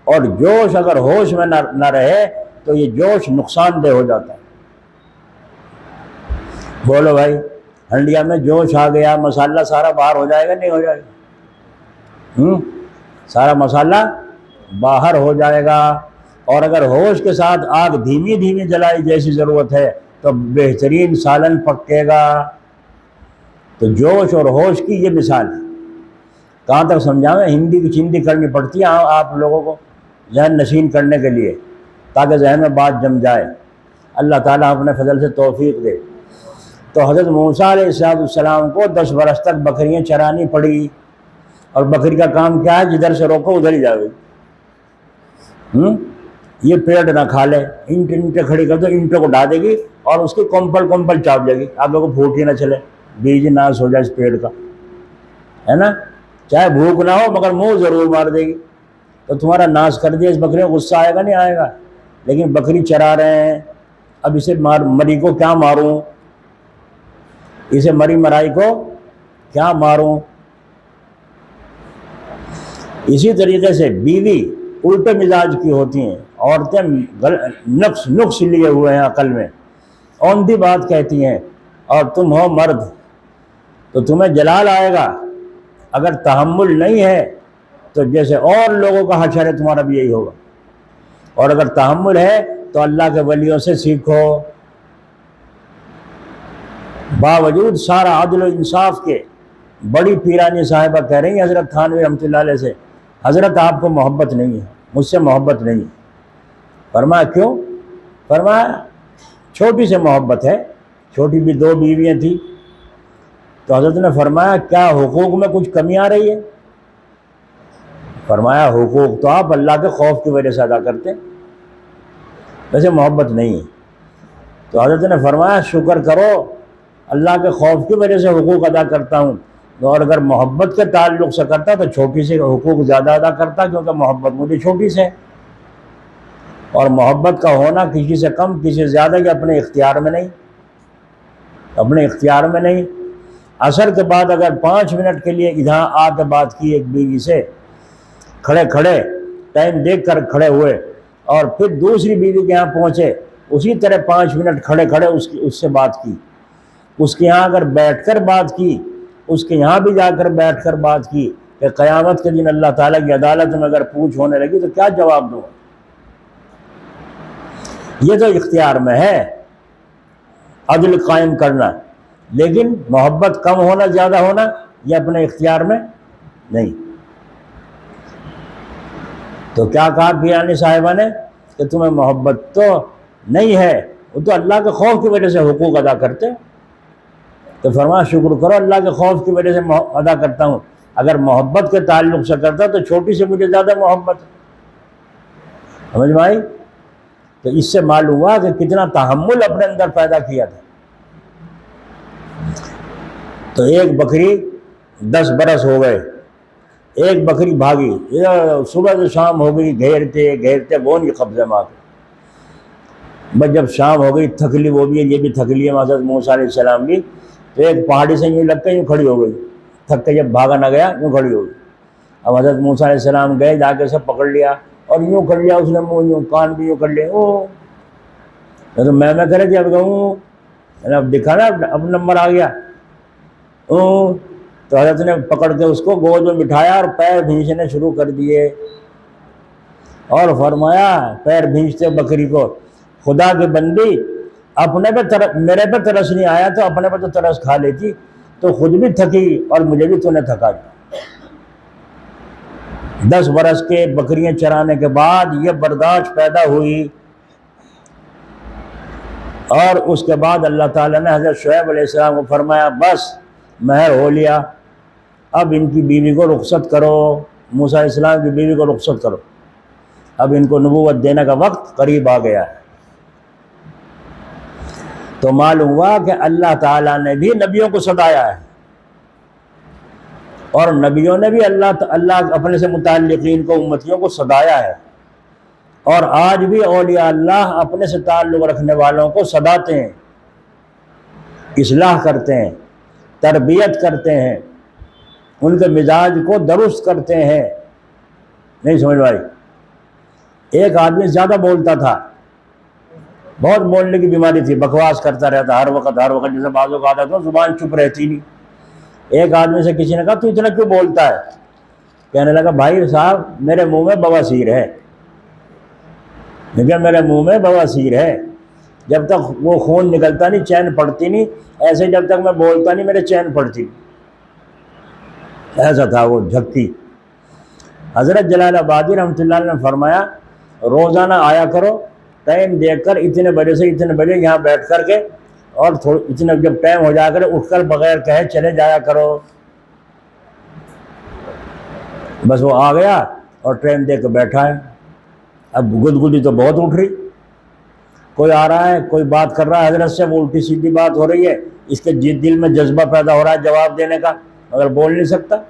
और जोश अगर होश में न रहे तो ये जोश नुकसानदेह हो जाता है। बोलो भाई, हंडिया में जोश आ गया, मसाला सारा बाहर हो जाएगा, नहीं हो जाएगा? सारा मसाला बाहर हो जाएगा। और अगर होश के साथ आग धीमी धीमी जलाई जैसी ज़रूरत है तो बेहतरीन सालन पकेगा। तो जोश और होश की ये मिसाल है। कहाँ तक समझाएं? हिंदी की चिंदी करनी पड़ती है आप लोगों को जहन नशीन करने के लिए, ताकि जहन में बात जम जाए। अल्लाह ताला अपने फजल से तौफीक दे। तो हज़रत मूसा अलैहिस्सलाम को 10 बरस तक बकरियाँ चरानी पड़ी, और बकरी का काम क्या है? जिधर से रोको उधर ही जाएगी। ये पेड़ ना खा ले, ईंटें खड़ी कर दो, ईंटों को ढा देगी और उसकी कंपल चाप जाएगी, आप लोगों को फूट ही ना चले, बीज नाश हो जाए इस पेड़ का, है ना? चाहे भूख ना हो मगर मुंह जरूर मार देगी। तो तुम्हारा नाश कर दिया, इस बकरी को गुस्सा आएगा नहीं आएगा? लेकिन बकरी चरा रहे हैं, अब इसे मरी को क्या मारूं, इसे मरी मराई को क्या मारूं? इसी तरीके से बीवी उल्टे मिजाज की होती हैं। औरतें नुक्स लिए हुए हैं अकल में, औंधी बात कहती हैं, और तुम हो मर्द तो तुम्हें जलाल आएगा। अगर तहम्मुल नहीं है तो जैसे और लोगों का हशर है तुम्हारा भी यही होगा। और अगर तहम्मुल है तो अल्लाह के वलियों से सीखो। बावजूद सारा अदल इंसाफ के, बड़ी पीरानी साहिबा कह रही हैं हज़रत थानवी रहमतुल्लाह अलैह से, हज़रत आपको मोहब्बत नहीं है, मुझसे मोहब्बत नहीं है। फरमाया क्यों? फरमाया छोटी से मोहब्बत है, छोटी भी 2 बीवियाँ थी। तो हज़रत ने फरमाया क्या हुकूक में कुछ कमी आ रही है? फरमाया हुकूक तो आप अल्लाह के खौफ की वजह से अदा करते, वैसे मोहब्बत नहीं है। तो हज़रत ने फरमाया शुक्र करो, अल्लाह के खौफ की वजह से हुकूक अदा करता हूँ, और अगर मोहब्बत के ताल्लुक़ से करता तो छोटी से हुकूक ज़्यादा अदा करता, क्योंकि मोहब्बत मुझे छोटी से है। और मोहब्बत का होना किसी से कम किसी से ज़्यादा, कि अपने इख्तियार में नहीं। अपने इख्तियार में नहीं। असर के बाद अगर 5 मिनट के लिए इधर आकर बात की एक बीवी से, खड़े खड़े टाइम देख कर खड़े हुए, और फिर दूसरी बीवी के यहाँ पहुँचे, उसी तरह 5 मिनट खड़े खड़े उससे बात की, उसके यहाँ अगर बैठकर बात की, उसके यहाँ भी जाकर बैठकर बात की कि क़यामत के दिन अल्लाह ताला की अदालत में अगर पूछ होने लगी तो क्या जवाब दूँ। ये तो इख्तियार में है अदल कायम करना, लेकिन मोहब्बत कम होना ज़्यादा होना ये अपने इख्तियार में नहीं। तो क्या कहा पियानी साहिबा ने कि तुम्हें मोहब्बत तो नहीं है, वो तो अल्लाह के खौफ की वजह से हुकूक अदा करते हो। तो फरमाया शुक्र करो अल्लाह के खौफ की वजह से अदा करता हूँ, अगर मोहब्बत के ताल्लुक़ से करता तो छोटी से मुझे ज़्यादा मोहब्बत है। समझ में आई? तो इससे मालूम हुआ कि कितना तहम्मुल अपने अंदर पैदा किया था। तो एक बकरी 10 बरस हो गए, एक बकरी भागी, सुबह से शाम हो गई, घेरते घेरते वो नहीं कब्जे में आ गई। बस जब शाम हो गई, थक ली, वो भी ये भी थक लिया हज़रत मूसा अलैहिस्सलाम भी, तो एक पहाड़ी से यूँ लग के यूँ खड़ी हो गई, थक के जब भागा ना गया यूँ खड़ी हो गई। अब हज़रत मूसा अलैहिस्सलाम गए, जाके सब पकड़ लिया और यूँ कर लिया उसने, मुँह यूँ, कान भी यूँ कर लिए। ओ तो मैं करे थे, अब कहूँ अब दिखा ना, अब नंबर आ गया। ओ तो हज़रत ने पकड़ के उसको गोद में बिठाया और पैर भींचने शुरू कर दिए, और फरमाया पैर भींचते बकरी को, खुदा की बंदी, अपने पे मेरे पे तरस नहीं आया तो अपने पे तो तरस खा लेती, तो खुद भी थकी और मुझे भी तूने थका दिया। 10 बरस के बकरियां चराने के बाद ये बर्दाश्त पैदा हुई, और उसके बाद अल्लाह ताला ने हज़रत शुएब अलैहिस्सलाम को फरमाया बस महर हो लिया, अब इनकी बीवी को रुखसत करो, मूसा अलैहिस्सलाम की बीवी को रुखसत करो, अब इनको नबूवत देने का वक्त करीब आ गया है। तो मालूम हुआ कि अल्लाह ताला ने भी नबियों को सदाया है, और नबियों ने भी अल्लाह अपने से मुताल्लिक़ीन को, उम्मतियों को सदाया है, और आज भी औलिया अल्लाह अपने से ताल्लुक़ रखने वालों को सदाते हैं, इस्लाह करते हैं, तरबियत करते हैं, उनके मिजाज को दुरुस्त करते हैं। नहीं समझ भाई? एक आदमी ज़्यादा बोलता था, बहुत बोलने की बीमारी थी, बकवास करता रहता हर वक्त, जैसे बाजों का आता था, जुबान चुप रहती नहीं। एक आदमी से किसी ने कहा तू इतना क्यों बोलता है? कहने लगा भाई साहब मेरे मुंह में बवासीर है, लेकिन मेरे मुंह में बवासीर है, जब तक वो खून निकलता नहीं चैन पड़ती नहीं, ऐसे जब तक मैं बोलता नहीं मेरे चैन पड़ती। ऐसा था वो झक्की। हज़रत जलालाबादी रहमतुल्लाह अलैह ने फरमाया रोज़ाना आया करो, टाइम देखकर इतने बजे से इतने बजे यहाँ बैठ कर के, और इतने जब टाइम हो जाया करे उठकर बगैर कहे चले जाया करो। बस वो आ गया और टाइम देख कर बैठा है। अब गुदगुदी तो बहुत उठ रही, कोई आ रहा है, कोई बात कर रहा है हजरत से, वो उल्टी सीधी बात हो रही है, इसके दिल में जज्बा पैदा हो रहा है जवाब देने का, मगर बोल नहीं सकता,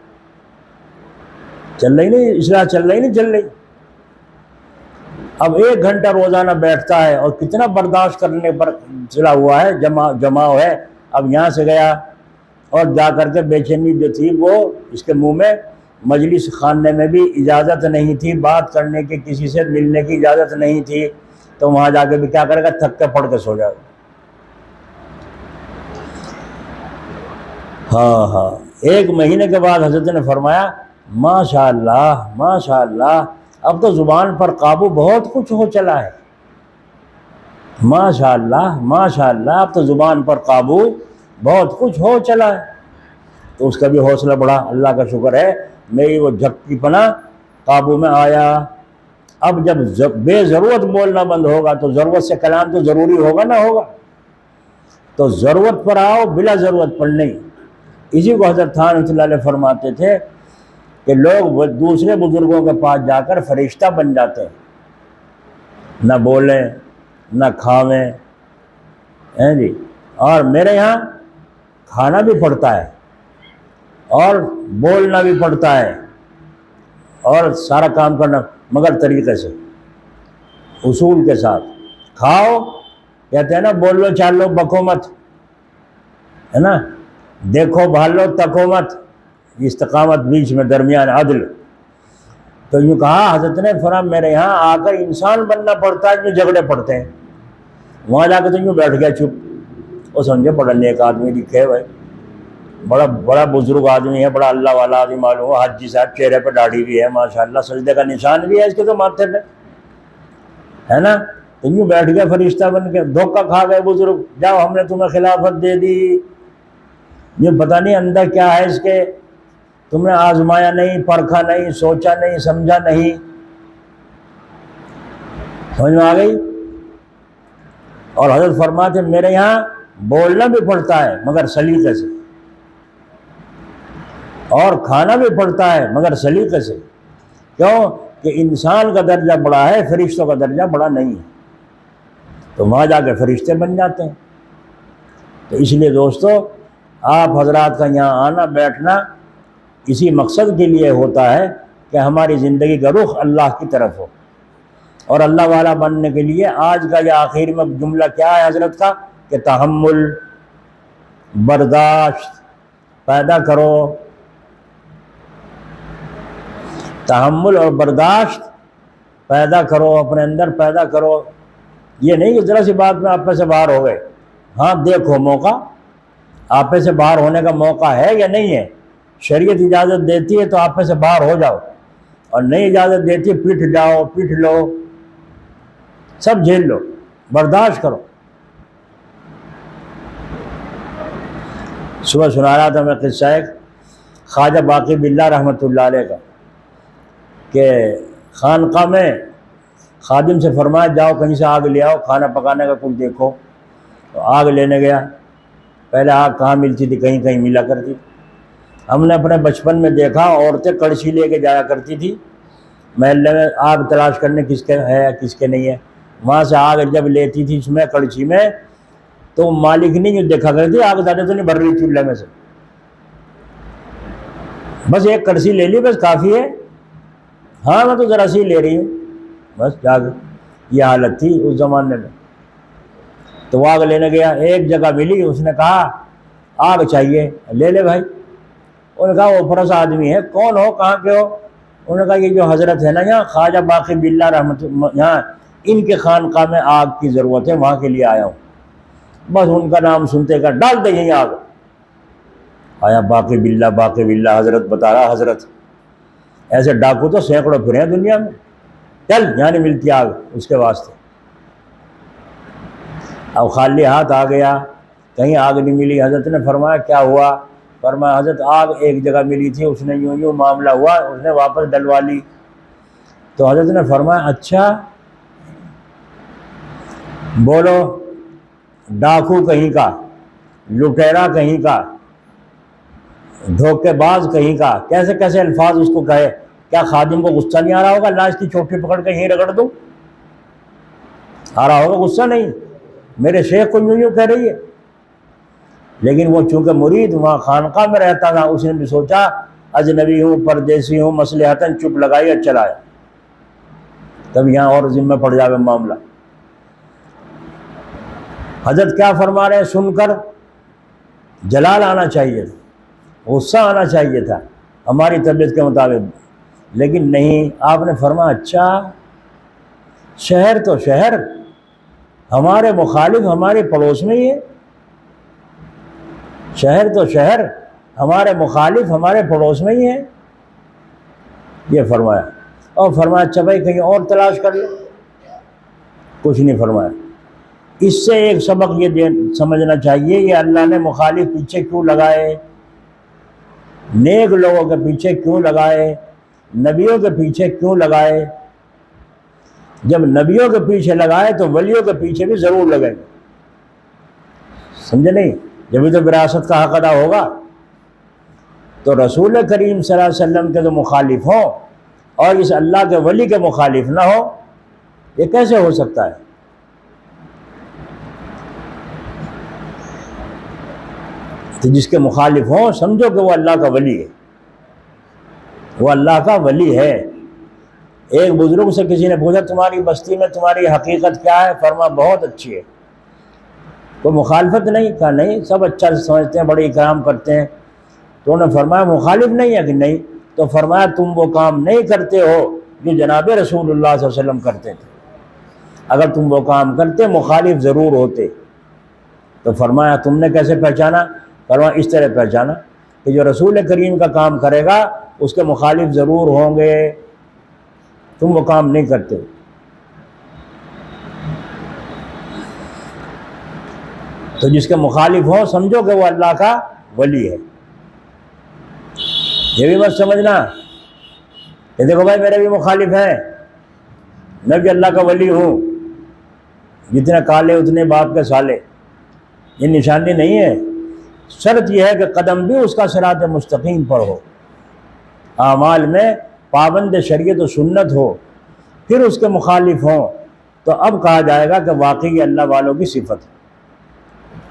चल रही नहीं, इस्लाह चल रही नहीं चल रही। अब 1 घंटा रोज़ाना बैठता है, और कितना बर्दाश्त करने पर चला हुआ है, जमाव है। अब यहाँ से गया और जा कर के बेचैनी जो थी वो इसके मुंह में, मजलिस खाने में भी इजाज़त नहीं थी, बात करने की, किसी से मिलने की इजाज़त नहीं थी, तो वहाँ जाके भी क्या करेगा, थक के पड़ के सो जाएगा। हाँ, 1 महीने के बाद हज़रत ने फरमाया माशाअल्लाह माशाअल्लाह, अब तो ज़ुबान पर काबू बहुत कुछ हो चला है, माशाअल्लाह माशाअल्लाह, अब तो ज़ुबान पर काबू बहुत कुछ हो चला है। तो उसका भी हौसला बढ़ा, अल्लाह का शुक्र है मेरी वो झपकीपना काबू में आया। अब जब बेज़रूरत बोलना बंद होगा तो ज़रूरत से कलाम तो ज़रूरी होगा ना होगा, तो ज़रूरत पर आओ, बिला ज़रूरत पर नहीं। इसी को हज़रत थान रहमतुल्लाह अलैह फरमाते थे कि लोग दूसरे बुज़ुर्गों के पास जाकर फरिश्ता बन जाते हैं, न बोलें न खावें, हैं जी, और मेरे यहाँ खाना भी पड़ता है और बोलना भी पड़ता है और सारा काम करना, मगर तरीक़े से, उसूल के साथ। खाओ, कहते हैं ना बोल लो चार लोग बको मत, है ना। देखो भालो तको मत, इस्तकामत बीच में दरमियान अदल। तो यूँ कहा हजरत ने, फरमाया मेरे यहाँ आकर इंसान बनना पड़ता है, जो झगड़े पड़ते हैं। वहाँ जाकर तो यूँ बैठ गया चुप। वो समझे बड़ा नेक आदमी दिखे भाई, बड़ा बड़ा बुजुर्ग आदमी है, बड़ा अल्लाह वाला आदमी मालूम हो। हाजी साहब चेहरे पे दाढ़ी भी है माशाल्लाह, सजदे का निशान भी है इसके तो माथे पे, है ना। तो यूँ बैठ गया फरिश्ता बन के। धोखा खा गए बुजुर्ग, जाओ हमने तुम्हें खिलाफत दे दी, ये पता नहीं अंदर क्या है इसके, तुमने आजमाया नहीं, परखा नहीं, सोचा नहीं, समझा नहीं। समझ में आ गई। और हजरत फरमाते मेरे यहाँ बोलना भी पड़ता है मगर सलीके से, और खाना भी पड़ता है मगर सलीके से। क्यों कि इंसान का दर्जा बड़ा है, फरिश्तों का दर्जा बड़ा नहीं है। तो वहाँ जाके फरिश्ते बन जाते हैं। तो इसलिए दोस्तों, आप हजरात का यहाँ आना बैठना इसी मकसद के लिए होता है कि हमारी ज़िंदगी का रुख अल्लाह की तरफ हो। और अल्लाह वाला बनने के लिए आज का या आखिर में जुमला क्या है हजरत का, कि तहम्मुल, बर्दाश्त पैदा करो। तहम्मुल और बर्दाश्त पैदा करो, अपने अंदर पैदा करो। ये नहीं कि ज़रा सी बात में आप पे से बाहर हो गए। हाँ देखो मौका, आप पे से बाहर होने का मौका है या नहीं है। शरीयत इजाज़त देती है तो आप पे से बाहर हो जाओ, और नहीं इजाज़त देती है पीठ जाओ, पीठ लो, सब झेल लो, बर्दाश्त करो। सुबह सुना रहा था मैं किस्सा एक ख्वाजा बाकी बिल्ला रहमतुल्लाह अलैह का, कि खानका में खादिम से फरमाया जाओ कहीं से आग ले आओ, खाना पकाने का कुछ देखो। तो आग लेने गया। पहले आग कहाँ मिलती थी, कहीं कहीं मिला करती। हमने अपने बचपन में देखा औरतें कड़छी लेके जाया करती थी महल्ले में आग तलाश करने, किसके है किसके नहीं है। वहाँ से आग जब लेती थी इसमें कड़छी में, तो मालिक नहीं जो देखा करती आग ज़्यादा तो नहीं भर रही चूल्हे में से, बस एक कड़छी ले ली बस काफ़ी है। हाँ मैं तो ज़रा सी ले रही हूँ बस, जाग ये हालत थी उस ज़माने में। तो आग लेने गया, एक जगह मिली, उसने कहा आग चाहिए, ले ले भाई। उन्होंने कहा वो फरस आदमी है, कौन हो, कहाँ के हो। उन्होंने कहा ये जो हजरत है ना यहाँ ख्वाजा बाकी बिल्ला रहमत, यहाँ इनके खानका में आग की ज़रूरत है, वहाँ के लिए आया हूँ। बस उनका नाम सुनते का डाल दे यहीं आग। आया बाकी बिल्ला हजरत बता रहा, हजरत ऐसे डाकू तो सैकड़ों फिरे हैं दुनिया में, चल यहाँ नहीं मिलती आग उसके वास्ते। अब खाली हाथ आ गया, कहीं आग नहीं मिली। हजरत ने फरमाया क्या हुआ। फरमाया हजरत आग एक जगह मिली थी, उसने यूँ यूँ मामला हुआ, उसने वापस डलवा ली। तो हजरत ने फरमाया अच्छा बोलो, डाकू कहीं का, लुटेरा कहीं का, धोखेबाज कहीं का, कैसे कैसे अल्फाज उसको कहे। क्या खादिम को गुस्सा नहीं आ रहा होगा, लाश की चोटी पकड़ के यहीं रगड़ दूँ, आ रहा होगा गुस्सा। नहीं, मेरे शेख को यूँ यूँ कह रही है। लेकिन वो चूँकि मुरीद वहाँ खानका में रहता था, उसने भी सोचा अजनबी हूँ, परदेसी हूँ, मसलहतन चुप लगाई और चलाया, तब यहाँ और जिम्मे पड़ जावे मामला। हजरत क्या फरमा रहे हैं सुनकर जलाल आना चाहिए था, गुस्सा आना चाहिए था हमारी तबीयत के मुताबिक, लेकिन नहीं, आपने फरमाया अच्छा शहर तो शहर, हमारे मुखालिफ हमारे पड़ोस में ही है। शहर तो शहर, हमारे मुखालिफ हमारे पड़ोस में ही है, ये फरमाया। और फरमाया अच्छा भाई कहीं और तलाश कर लो, कुछ नहीं फरमाया। इससे एक सबक ये समझना चाहिए, ये अल्लाह ने मुखालिफ पीछे क्यों लगाए, नेक लोगों के पीछे क्यों लगाए, नबियों के पीछे क्यों लगाए। जब नबियों के पीछे लगाए तो वलियों के पीछे भी ज़रूर लगेंगे, समझे नहीं, जब तो विरासत का हक अदा होगा। तो रसूल करीम सल्लल्लाहु अलैहि वसल्लम के जो मुखालिफ हों और इस अल्लाह के वली के मुखालिफ ना हो, ये कैसे हो सकता है। तो जिसके मुखालिफ हों समझो कि वो अल्लाह का वली है, वो अल्लाह का वली है। एक बुजुर्ग से किसी ने पूछा तुम्हारी बस्ती में तुम्हारी हकीकत क्या है, फरमा बहुत अच्छी है। कोई मुखालफत नहीं। कहा नहीं, सब अच्छा समझते हैं, बड़े इकराम करते हैं। तो उन्होंने फरमाया मुखालिफ नहीं है कि नहीं? तो फरमाया तुम वो काम नहीं करते हो जो जनाब रसूलुल्लाह सल्लल्लाहु अलैहि वसल्लम करते थे। अगर तुम वो काम करते मुखालिफ ज़रूर होते। तो फरमाया तुमने कैसे पहचाना? फरमाया इस तरह पहचाना कि जो रसूल करीम का काम करेगा उसके मुखालिफ ज़रूर होंगे, तुम वो काम नहीं करते। तो जिसके मुखालिफ हो समझो कि वो अल्लाह का वली है। ये भी मत समझना कि देखो भाई मेरे भी मुखालिफ हैं, मैं भी अल्लाह का वली हूँ, जितने काले उतने बाप के साले। ये निशानी नहीं है। शर्त यह है कि कदम भी उसका सिरात मुस्तकीम पर हो, आमाल में पाबंद शरीयत और सुन्नत हो, फिर उसके मुखालिफ हों, तो अब कहा जाएगा कि वाकई अल्लाह वालों की सिफत है,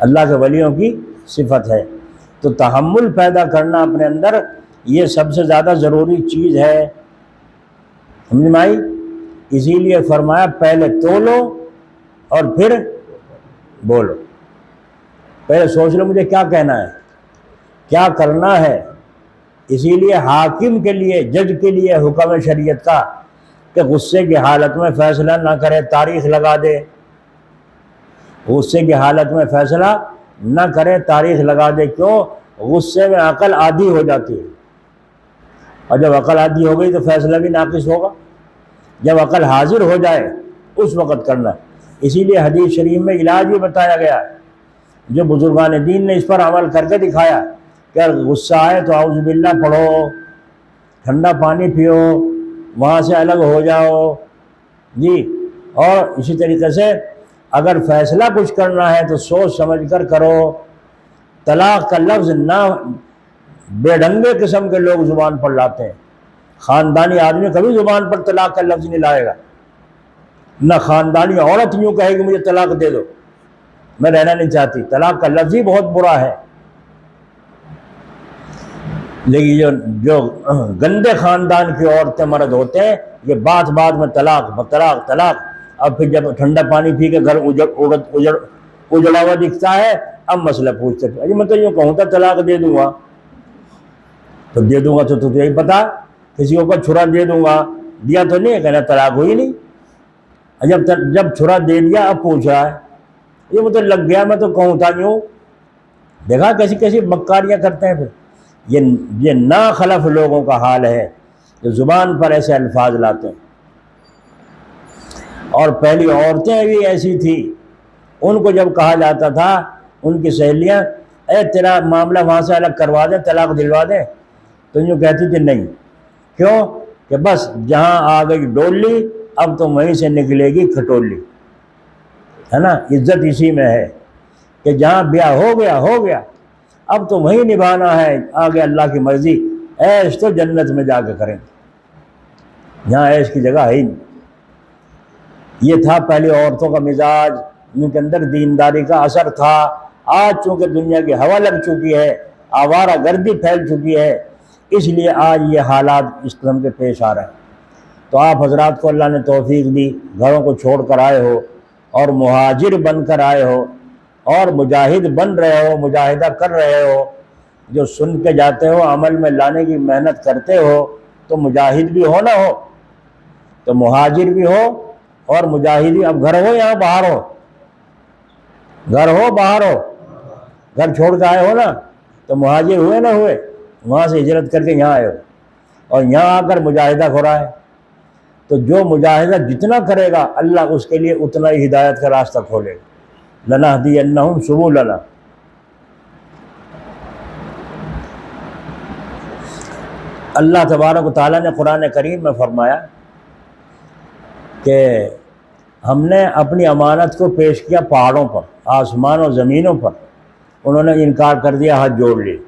अल्लाह के वलियों की सिफत है। तो तहम्मुल पैदा करना अपने अंदर, ये सबसे ज़्यादा ज़रूरी चीज़ है। समझ में आई? इसीलिए फरमाया पहले तोलो और फिर बोलो। पहले सोच लो मुझे क्या कहना है, क्या करना है। इसीलिए हाकिम के लिए, जज के लिए हुक्म शरीयत का कि गुस्से की हालत में फैसला ना करे, तारीख लगा दे। गुस्से की हालत में फैसला ना करे, तारीख लगा दे। क्यों? गुस्से में अकल आधी हो जाती है, और जब अकल आधी हो गई तो फैसला भी नाकिस होगा। जब अकल हाजिर हो जाए उस वक़्त करना। इसीलिए हदीस शरीफ में इलाज भी बताया गया है, जो बुजुर्गान दीन ने इस पर अमल करके दिखाया कि अगर गुस्सा आए तो औज़ु बिल्लाह पढ़ो, ठंडा पानी पियो, वहाँ से अलग हो जाओ जी। और इसी तरीके से अगर फैसला कुछ करना है तो सोच समझ कर करो। तलाक का लफ्ज़ ना बेढंगे किस्म के लोग ज़ुबान पर लाते हैं। ख़ानदानी आदमी कभी ज़ुबान पर तलाक का लफ्ज़ नहीं लाएगा। ना ख़ानदानी औरत यूँ कहेगी मुझे तलाक दे दो, मैं रहना नहीं चाहती। तलाक का लफ्ज़ ही बहुत बुरा है। लेकिन जो गंदे ख़ानदान की औरतें मर्द होते हैं, ये बात बात में तलाक तलाक तलाक। अब फिर जब ठंडा पानी पी के घर उजड़ा हुआ दिखता है, अब मसला पूछते अरे मैं तो यूँ कहूँ था तलाक दे दूँगा, तो दे दूँगा तो तुझे यही पता, किसी को छुरा दे दूँगा, दिया तो नहीं है, कहना तलाक हुई नहीं। जब छुरा दे दिया अब पूछ रहा है ये वो तो लग गया, मैं तो कहूँ था यूँ। देखा कैसी कैसी मक्कारियाँ करते हैं। फिर ये ना खलफ लोगों का हाल है जो ज़ुबान पर ऐसे अल्फाज लाते हैं। और पहली औरतें भी ऐसी थी, उनको जब कहा जाता था उनकी सहेलियाँ अरे तेरा मामला वहाँ से अलग करवा दें, तलाक दिलवा दें, तो यूँ कहती थी नहीं। क्यों? कि बस जहाँ आ गई डोली अब तो वहीं से निकलेगी खटोली, है ना। इज्जत इसी में है कि जहाँ ब्याह हो गया, अब तो वहीं निभाना है, आगे अल्लाह की मर्जी। ऐश तो जन्नत में जाके करें, यहाँ ऐश की जगह है ही नहीं। ये था पहले औरतों का मिजाज, उनके अंदर दीनदारी का असर था। आज चूँकि दुनिया की हवा लग चुकी है, आवारा गर्दी फैल चुकी है, इसलिए आज ये हालात इस कदम के पेश आ रहे हैं। तो आप हजरात को अल्लाह ने तौफीक दी, घरों को छोड़ कर आए हो और मुहाजिर बन कर आए हो और मुजाहिद बन रहे हो, मुजाहिदा कर रहे हो, जो सुन के जाते हो अमल में लाने की मेहनत करते हो, तो मुजाहिद भी हो ना हो, तो मुहाजिर भी हो और मुजाहिद भी। अब घर हो या बाहर हो, घर हो बाहर हो, घर छोड़ के आए हो ना, तो मुहाजिर हुए ना हुए, वहाँ से हिजरत करके यहाँ आए हो और यहाँ आकर मुजाहिदा हो रहा है। तो जो मुजाहिदा जितना करेगा अल्लाह उसके लिए उतना ही हिदायत का रास्ता खोलेगा। लनहदियन्नहुम सुबुलना। अल्लाह तबारक व तआला ने कुरान करीम में फरमाया कि हमने अपनी अमानत को पेश किया पहाड़ों पर, आसमान और ज़मीनों पर, उन्होंने इनकार कर दिया, हाथ जोड़ लिए,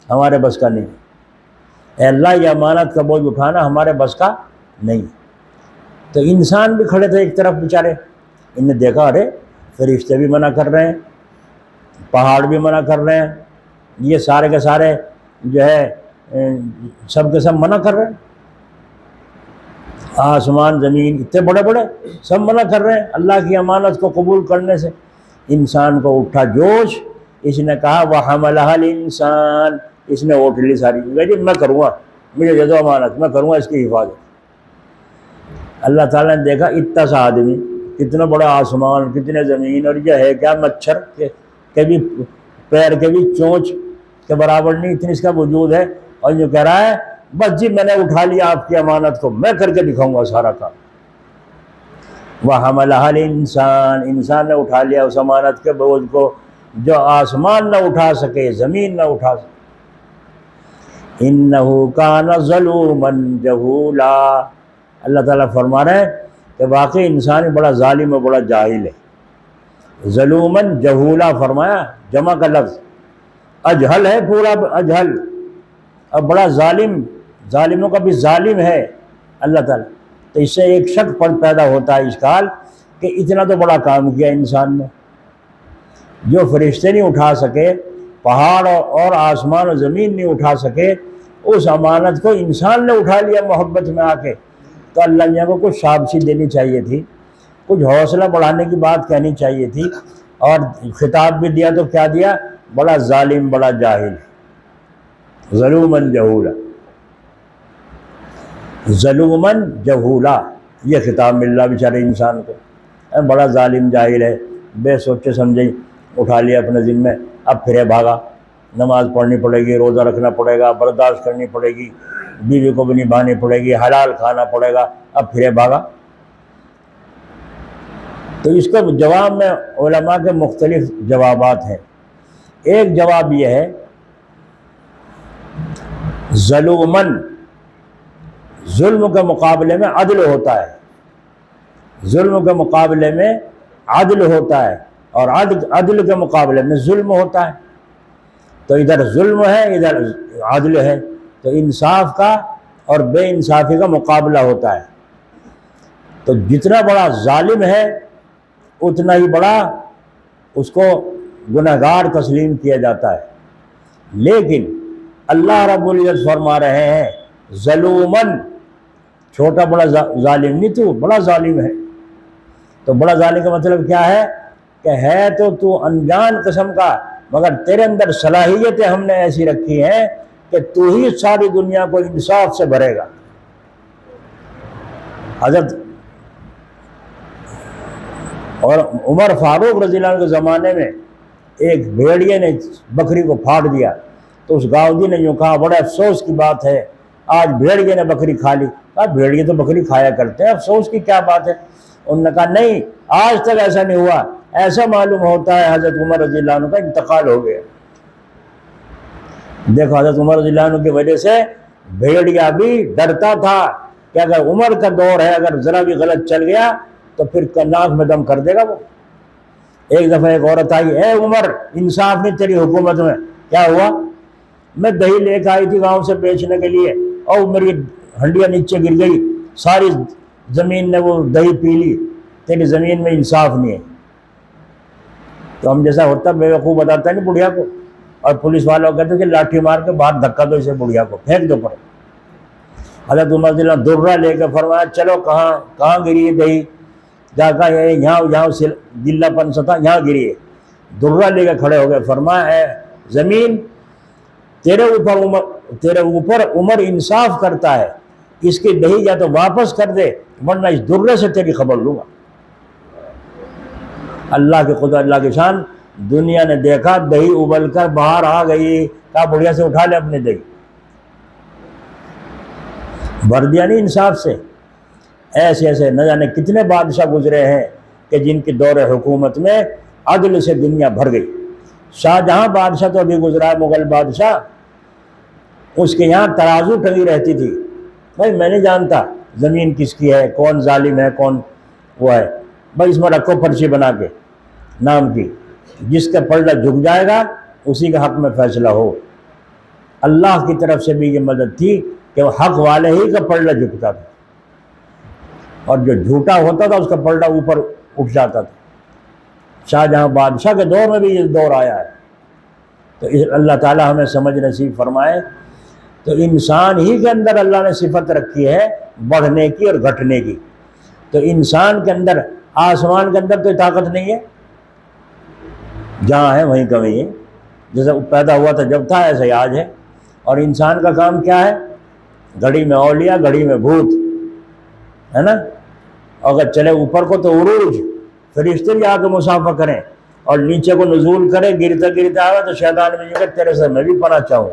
हमारे बस का नहीं। अल्लाह ये अमानत का बोझ उठाना हमारे बस का नहीं। तो इंसान भी खड़े थे एक तरफ बेचारे, इनने देखा अरे फरिश्ते भी मना कर रहे हैं, पहाड़ भी मना कर रहे हैं, ये सारे के सारे जो है सब के सब मना कर रहे हैं, आसमान ज़मीन इतने बड़े बड़े सब मना कर रहे हैं अल्लाह की अमानत को कबूल करने से। इंसान को उठा जोश, इसने कहा वह हमलहल इंसान, इसने उठ ली सारी, जी मैं करूँगा, मुझे दे दो अमानत, मैं करूँगा इसकी हिफाजत। अल्लाह ताला ने देखा इतना सा आदमी, कितना बड़ा आसमान, कितने ज़मीन, और यह है क्या मच्छर के भी पैर के भी चोंच के बराबर नहीं, इतनी इसका वजूद है, और जो कह रहा है बस जी मैंने उठा लिया आपकी अमानत को, मैं करके दिखाऊंगा सारा काम। वह हमलहल इंसान, इंसान ने उठा लिया उस अमानत के बोझ को जो आसमान न उठा सके, ज़मीन न उठा सके। इन्नहु कान ज़लूमन जहूला, अल्लाह ताला फरमा रहे हैं कि वाकई इंसान बड़ा जालिम और बड़ा जाहिल है। ज़लूमन जहूला फरमाया, जमा का लफ्ज़, अजहल है पूरा अजहल, और बड़ा जालिम, जालिमों का भी जालिम है अल्लाह ताला। तो इससे एक शक पर पैदा होता है इश्काल कि इतना तो बड़ा काम किया इंसान ने, जो फरिश्ते नहीं उठा सके, पहाड़ और आसमान और ज़मीन नहीं उठा सके, उस अमानत को इंसान ने उठा लिया मोहब्बत में आके। तो अल्लाह मियां को कुछ शाबाशी देनी चाहिए थी, कुछ हौसला बढ़ाने की बात कहनी चाहिए थी, और खिताब भी दिया तो क्या दिया, बड़ा जालिम, बड़ा जाहिल, ज़लूमन जहूला, ज़लूमन जहूला, ये खिताब मिल रहा बेचारे इंसान को, बड़ा जालिम जाहिल है, बेसोचे समझे उठा लिया अपने ज़िम्मे, अब फिरे भागा। नमाज पढ़नी पड़ेगी, रोज़ा रखना पड़ेगा, बर्दाश्त करनी पड़ेगी, बीवी को भी निभानी पड़ेगी, हलाल खाना पड़ेगा, अब फिरे भागा। तो इसका जवाब में उलमा के मुख्तलिफ जवाबात हैं। एक जवाब यह है, ज़लूमन, जुल्म के मुकाबले में अदल होता है, जुल्म के मुकाबले में अदल होता है, और अदल के मुकाबले में जुल्म होता है। तो इधर जुल्म है, इधर अदल है, तो इंसाफ का और बेइंसाफ़ी का मुकाबला होता है। तो जितना बड़ा जालिम है उतना ही बड़ा उसको गुनहगार तस्लीम किया जाता है। लेकिन अल्लाह रब्बुल इज़्ज़त फरमा रहे हैं, ज़लूमन, छोटा बड़ा जालिम नहीं, तू बड़ा जालिम है। तो बड़ा जालिम का मतलब क्या है कि है तो तू अनजान किस्म का, मगर तेरे अंदर सलाहियतें हमने ऐसी रखी हैं कि तू ही सारी दुनिया को इंसाफ से भरेगा। हज़रत और उमर फारूक रज़ियल्लाहु अन्हु के ज़माने में एक भेड़िए ने बकरी को फाड़ दिया, तो उस गाँवदी ने यूँ कहा, बड़े अफसोस की बात है, आज भेड़िए ने बकरी खा ली। कहा भेड़िए तो बकरी खाया करते हैं, अफसोस की क्या बात है। उन्होंने कहा नहीं, आज तक ऐसा नहीं हुआ, ऐसा मालूम होता है हज़रत उमर रज़ियल्लाहु अन्हु का इंतकाल हो गया। देखो हज़रत उमर रज़ियल्लाहु अन्हु की वजह से भेड़िया भी डरता था कि अगर उमर का दौर है, अगर ज़रा भी गलत चल गया तो फिर नाक में दम कर देगा वो। एक दफ़ा एक औरत आई, ए उमर, इंसाफ नहीं तेरी हुकूमत में। क्या हुआ? मैं दही लेकर आई थी गांव से बेचने के लिए, और मेरी हंडिया नीचे गिर गई, सारी ज़मीन ने वो दही पी ली, तेरी ज़मीन में इंसाफ नहीं है। तो हम जैसा होता बेवकूफ़ बताता है नहीं बुढ़िया को, और पुलिस वालों कहते कि लाठी मार के बाहर धक्का दो इसे, बुढ़िया को फेंक दो पर। हज़रत उमर रज़ियल्लाहु अन्हु दुर्रा लेकर फरमाया, चलो कहाँ गिरी है दही, जाकर यहाँ से गिल्लापन सा था, यहाँ गिरी है। दुर्रा लेकर खड़े हो गए, फरमाया ज़मीन, तेरे ऊपर उमर इंसाफ करता है, इसकी दही या तो वापस कर दे, वरना इस दुर्रे से तेरी खबर लूँगा। अल्लाह की खुदा, अल्लाह की शान, दुनिया ने देखा दही उबल कर बाहर आ गई, कहा बढ़िया से उठा ले अपनी दही, भर दिया नहीं इंसाफ से। ऐसे ऐसे न जाने कितने बादशाह गुजरे हैं कि जिनकी दौर हुकूमत में अदल से दुनिया भर गई। शाहजहां बादशाह तो अभी गुजरा है, मुगल बादशाह, उसके यहाँ तराजू टंगी रहती थी। भाई मैं नहीं जानता ज़मीन किसकी है, कौन जालिम है, कौन वो है, भाई इसमें रखो पर्ची बना के नाम की, जिसका पलड़ा झुक जाएगा उसी के हक़ में फ़ैसला हो। अल्लाह की तरफ से भी ये मदद थी कि वो हक़ वाले ही का पलड़ा झुकता था, और जो झूठा होता था उसका पलड़ा ऊपर उठ जाता था। शाहजहां बादशाह के दौर में भी ये दौर आया है। तो अल्लाह ताला हमें समझ नसीब फरमाए। तो इंसान ही के अंदर अल्लाह ने सिफत रखी है बढ़ने की और घटने की। तो इंसान के अंदर, आसमान के अंदर तो ताकत नहीं है, जहाँ है वहीं कमी है। जैसे पैदा हुआ था जब था ऐसे ही आज है। और इंसान का काम क्या है? घड़ी में औलिया, घड़ी में भूत, है ना। अगर चले ऊपर को तो उरूज, फरिश्ते भी आके मुसाफा करें, और नीचे को नजूल करे, गिरता गिरता आवे तो शैतान में जाकर तेरे से मैं भी पना चाहूँ।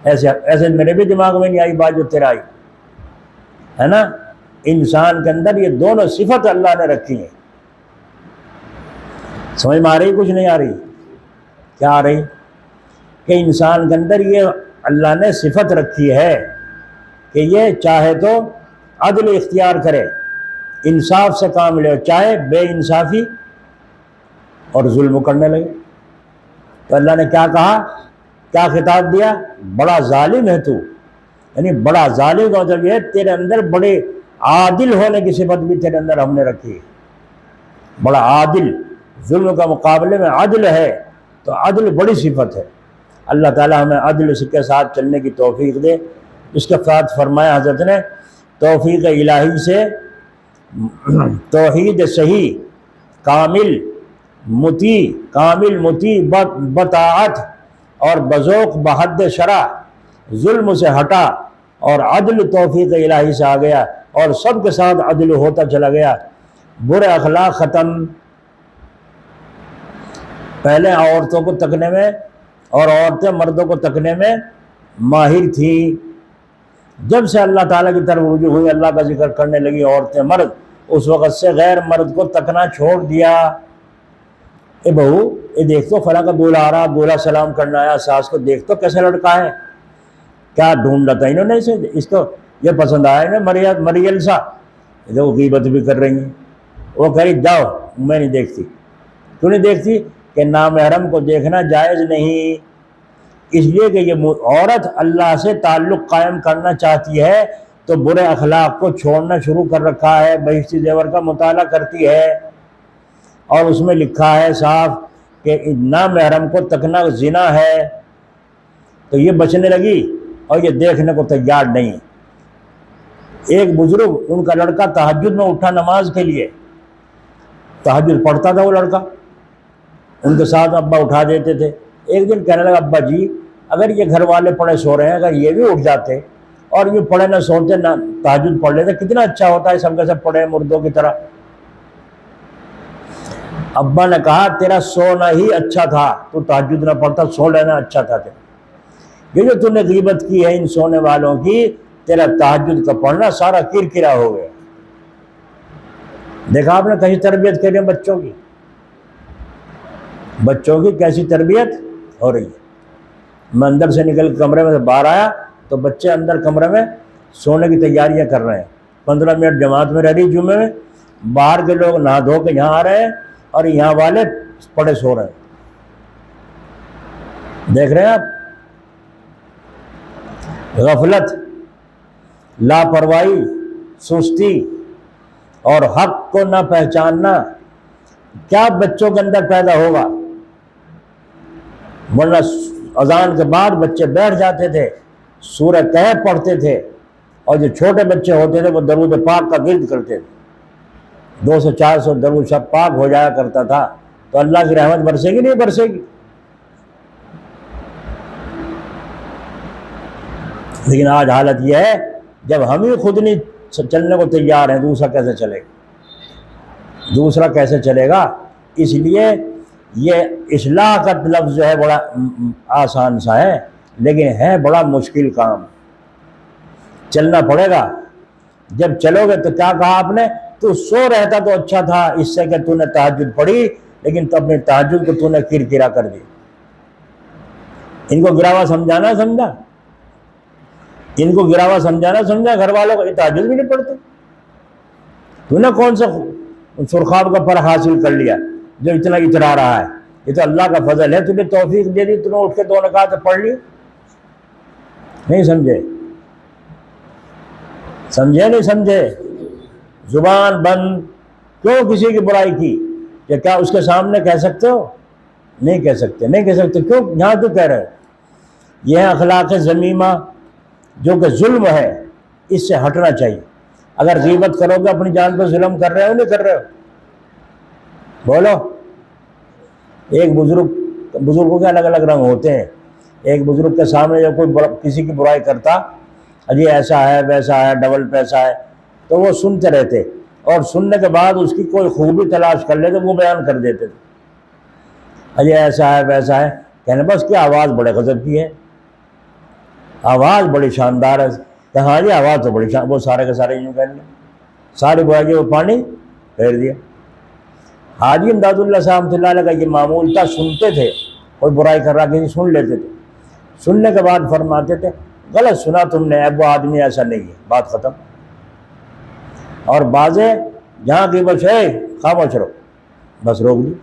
ऐसे ऐसे मेरे भी दिमाग में नहीं आई बात जो तेरा आई, है ना। इंसान के अंदर ये दोनों सिफत अल्लाह ने रखी है। समझ में आ रही? कुछ नहीं आ रही? क्या आ रही? कि इंसान के अंदर ये अल्लाह ने सिफत रखी है कि ये चाहे तो अदल इख्तियार करे, इंसाफ से काम ले, चाहे बेइंसाफी और जुल्म करने लगे। तो अल्लाह ने क्या कहा, क्या खिताब दिया? बड़ा जालिम है तू, यानी बड़ा जालिम का मतलब ये तेरे अंदर बड़े आदिल होने की सिफत भी तेरे अंदर हमने रखी है। बड़ा आदिल, जुल्म का मुकाबले में अदल है, तो अदल बड़ी सिफत है। अल्लाह ताला हमें अदल के साथ चलने की तौफीक दे। इसके साथ फरमाया हज़रत ने, तौफीक इलाही से तौहीद सही कामिल मुती बताअत और बज़ौक़ बहद शरा जुल्म से हटा और अदल तौफीक इलाही से आ गया, और सब के साथ अदल होता चला गया। बुरे अखलाक ख़त्म। पहले औरतों को तकने में और औरतें मर्दों को तकने में माहिर थी। जब से अल्लाह ताला की तरफ रुजू हुई, अल्लाह का जिक्र करने लगी औरतें मर्द, उस वक़्त से गैर मर्द को तकना छोड़ दिया। ए बहू, ये देख तो फला का दूल्हा आ रहा, दूल्हा सलाम करना आया, सास को देख तो कैसा लड़का है, क्या ढूंढ था इन्होंने इसे, इसको ये पसंद आया इन्हें, मरियल सा। देखो गीबत भी कर रही हैं। वो कह रही जाओ, मैं नहीं देखती। क्यों नहीं देखती? कि नामहरम को देखना जायज़ नहीं, इसलिए कि ये औरत अल्लाह से ताल्लुक़ कायम करना चाहती है, तो बुरे अखलाक को छोड़ना शुरू कर रखा है। बहिश्ती ज़ेवर का मुताला करती है, और उसमें लिखा है साफ कि नामहरम को तकना ज़िना है। तो ये बचने लगी और ये देखने को तैयार नहीं। एक बुजुर्ग, उनका लड़का तहज्जुद में उठा नमाज के लिए, तहज्जुद पढ़ता था वो लड़का, उनके साथ अब्बा उठा देते थे। एक दिन कहने लगा, अब्बा जी अगर ये घर वाले पढ़े सो रहे हैं, अगर ये भी उठ जाते और ये पढ़े ना सोते ना तहज्जुद पढ़ लेते, कितना अच्छा होता है, सबके सब पढ़े मुर्दों की तरह। अब्बा ने कहा, तेरा सोना ही अच्छा था, तू तहज्जुद ना पढ़ता, सो लेना अच्छा था तेरा। ये जो तूने गीबत की है इन सोने वालों की, तेरा तहज्जुद का पढ़ना सारा किरकिरा हो गया। देखा आपने कैसी तरबियत कर रही है बच्चों की, बच्चों की कैसी तरबियत हो रही है। मैं अंदर से निकल कमरे में से बाहर आया तो बच्चे अंदर कमरे में सोने की तैयारियां कर रहे हैं। 15 मिनट जमात में रह रही जुम्मे में, बाहर के लोग नहा धो के यहाँ आ रहे हैं और यहाँ वाले पड़े सो रहे हैं। देख रहे हैं आप? गफलत, लापरवाही, सुस्ती और हक को ना पहचानना क्या बच्चों के अंदर पैदा होगा। वरना अजान के बाद बच्चे बैठ जाते थे, सूरह कहफ पढ़ते थे, और जो छोटे बच्चे होते थे वो दरूद पाक का विर्द करते थे। 200-400 दरूद सब पाक हो जाया करता था। तो अल्लाह की रहमत बरसेगी नहीं बरसेगी? लेकिन आज हालत यह है, जब हम ही खुद नहीं चलने को तैयार हैं, दूसरा कैसे चलेगा? दूसरा कैसे चलेगा? इसलिए ये इस्लाह का लफ्ज़ जो है बड़ा आसान सा है, लेकिन है बड़ा मुश्किल काम। चलना पड़ेगा। जब चलोगे तो क्या कहा आपने, तू सो रहता तो अच्छा था, इससे कि तूने तहज्जुद पढ़ी, लेकिन तो अपने तहज्जुद को तूने किरकिरा कर दी। इनको गिरावा समझाना समझा, इनको गिरावा समझाना समझा घर वालों को। तहज्जुद भी नहीं पढ़ते। तूने कौन सा सुरखाब का फर्क हासिल कर लिया जो इतना इतरा रहा है? ये तो अल्लाह का फजल है, तुझे तौफीक दे दी, तूने उठ के 2 रकात पढ़ ली। नहीं समझे? समझे नहीं समझे? जुबान बंद। क्यों किसी की बुराई की? या क्या उसके सामने कह सकते हो? नहीं कह सकते, नहीं कह सकते। क्यों? यहाँ क्यों कह रहे हो? यह अखलाक ज़मीमा जो कि जुल्म है, इससे हटना चाहिए। अगर गीबत करोगे अपनी जान पर जुल्म कर रहे हो नहीं कर रहे हो? बोलो। एक बुजुर्गों के अलग अलग रंग होते हैं। एक बुजुर्ग के सामने जब कोई किसी की बुराई करता, अजी ऐसा है वैसा है डबल पैसा है, तो वो सुनते रहते और सुनने के बाद उसकी कोई खूबी तलाश कर ले तो वो बयान कर देते थे, अजी ऐसा है वैसा है। कहने बस की आवाज़ बड़े गजब की है, आवाज़ बड़ी शानदार है। हाँ जी आवाज़ तो बड़ी वो सारे के सारे यूँ कहने, सारी बुराई वो पानी फेर दिया। हाजी इमदादुल्लाह साहब का ये मामूल था, सुनते थे कोई बुराई कर रहा किसी, सुन लेते थे, सुनने के बाद फरमाते थे गलत सुना तुमने, अब वो आदमी ऐसा नहीं है, बात ख़त्म। और बाजे जहाँ की बस है खामोश रहो, बस रोक दी।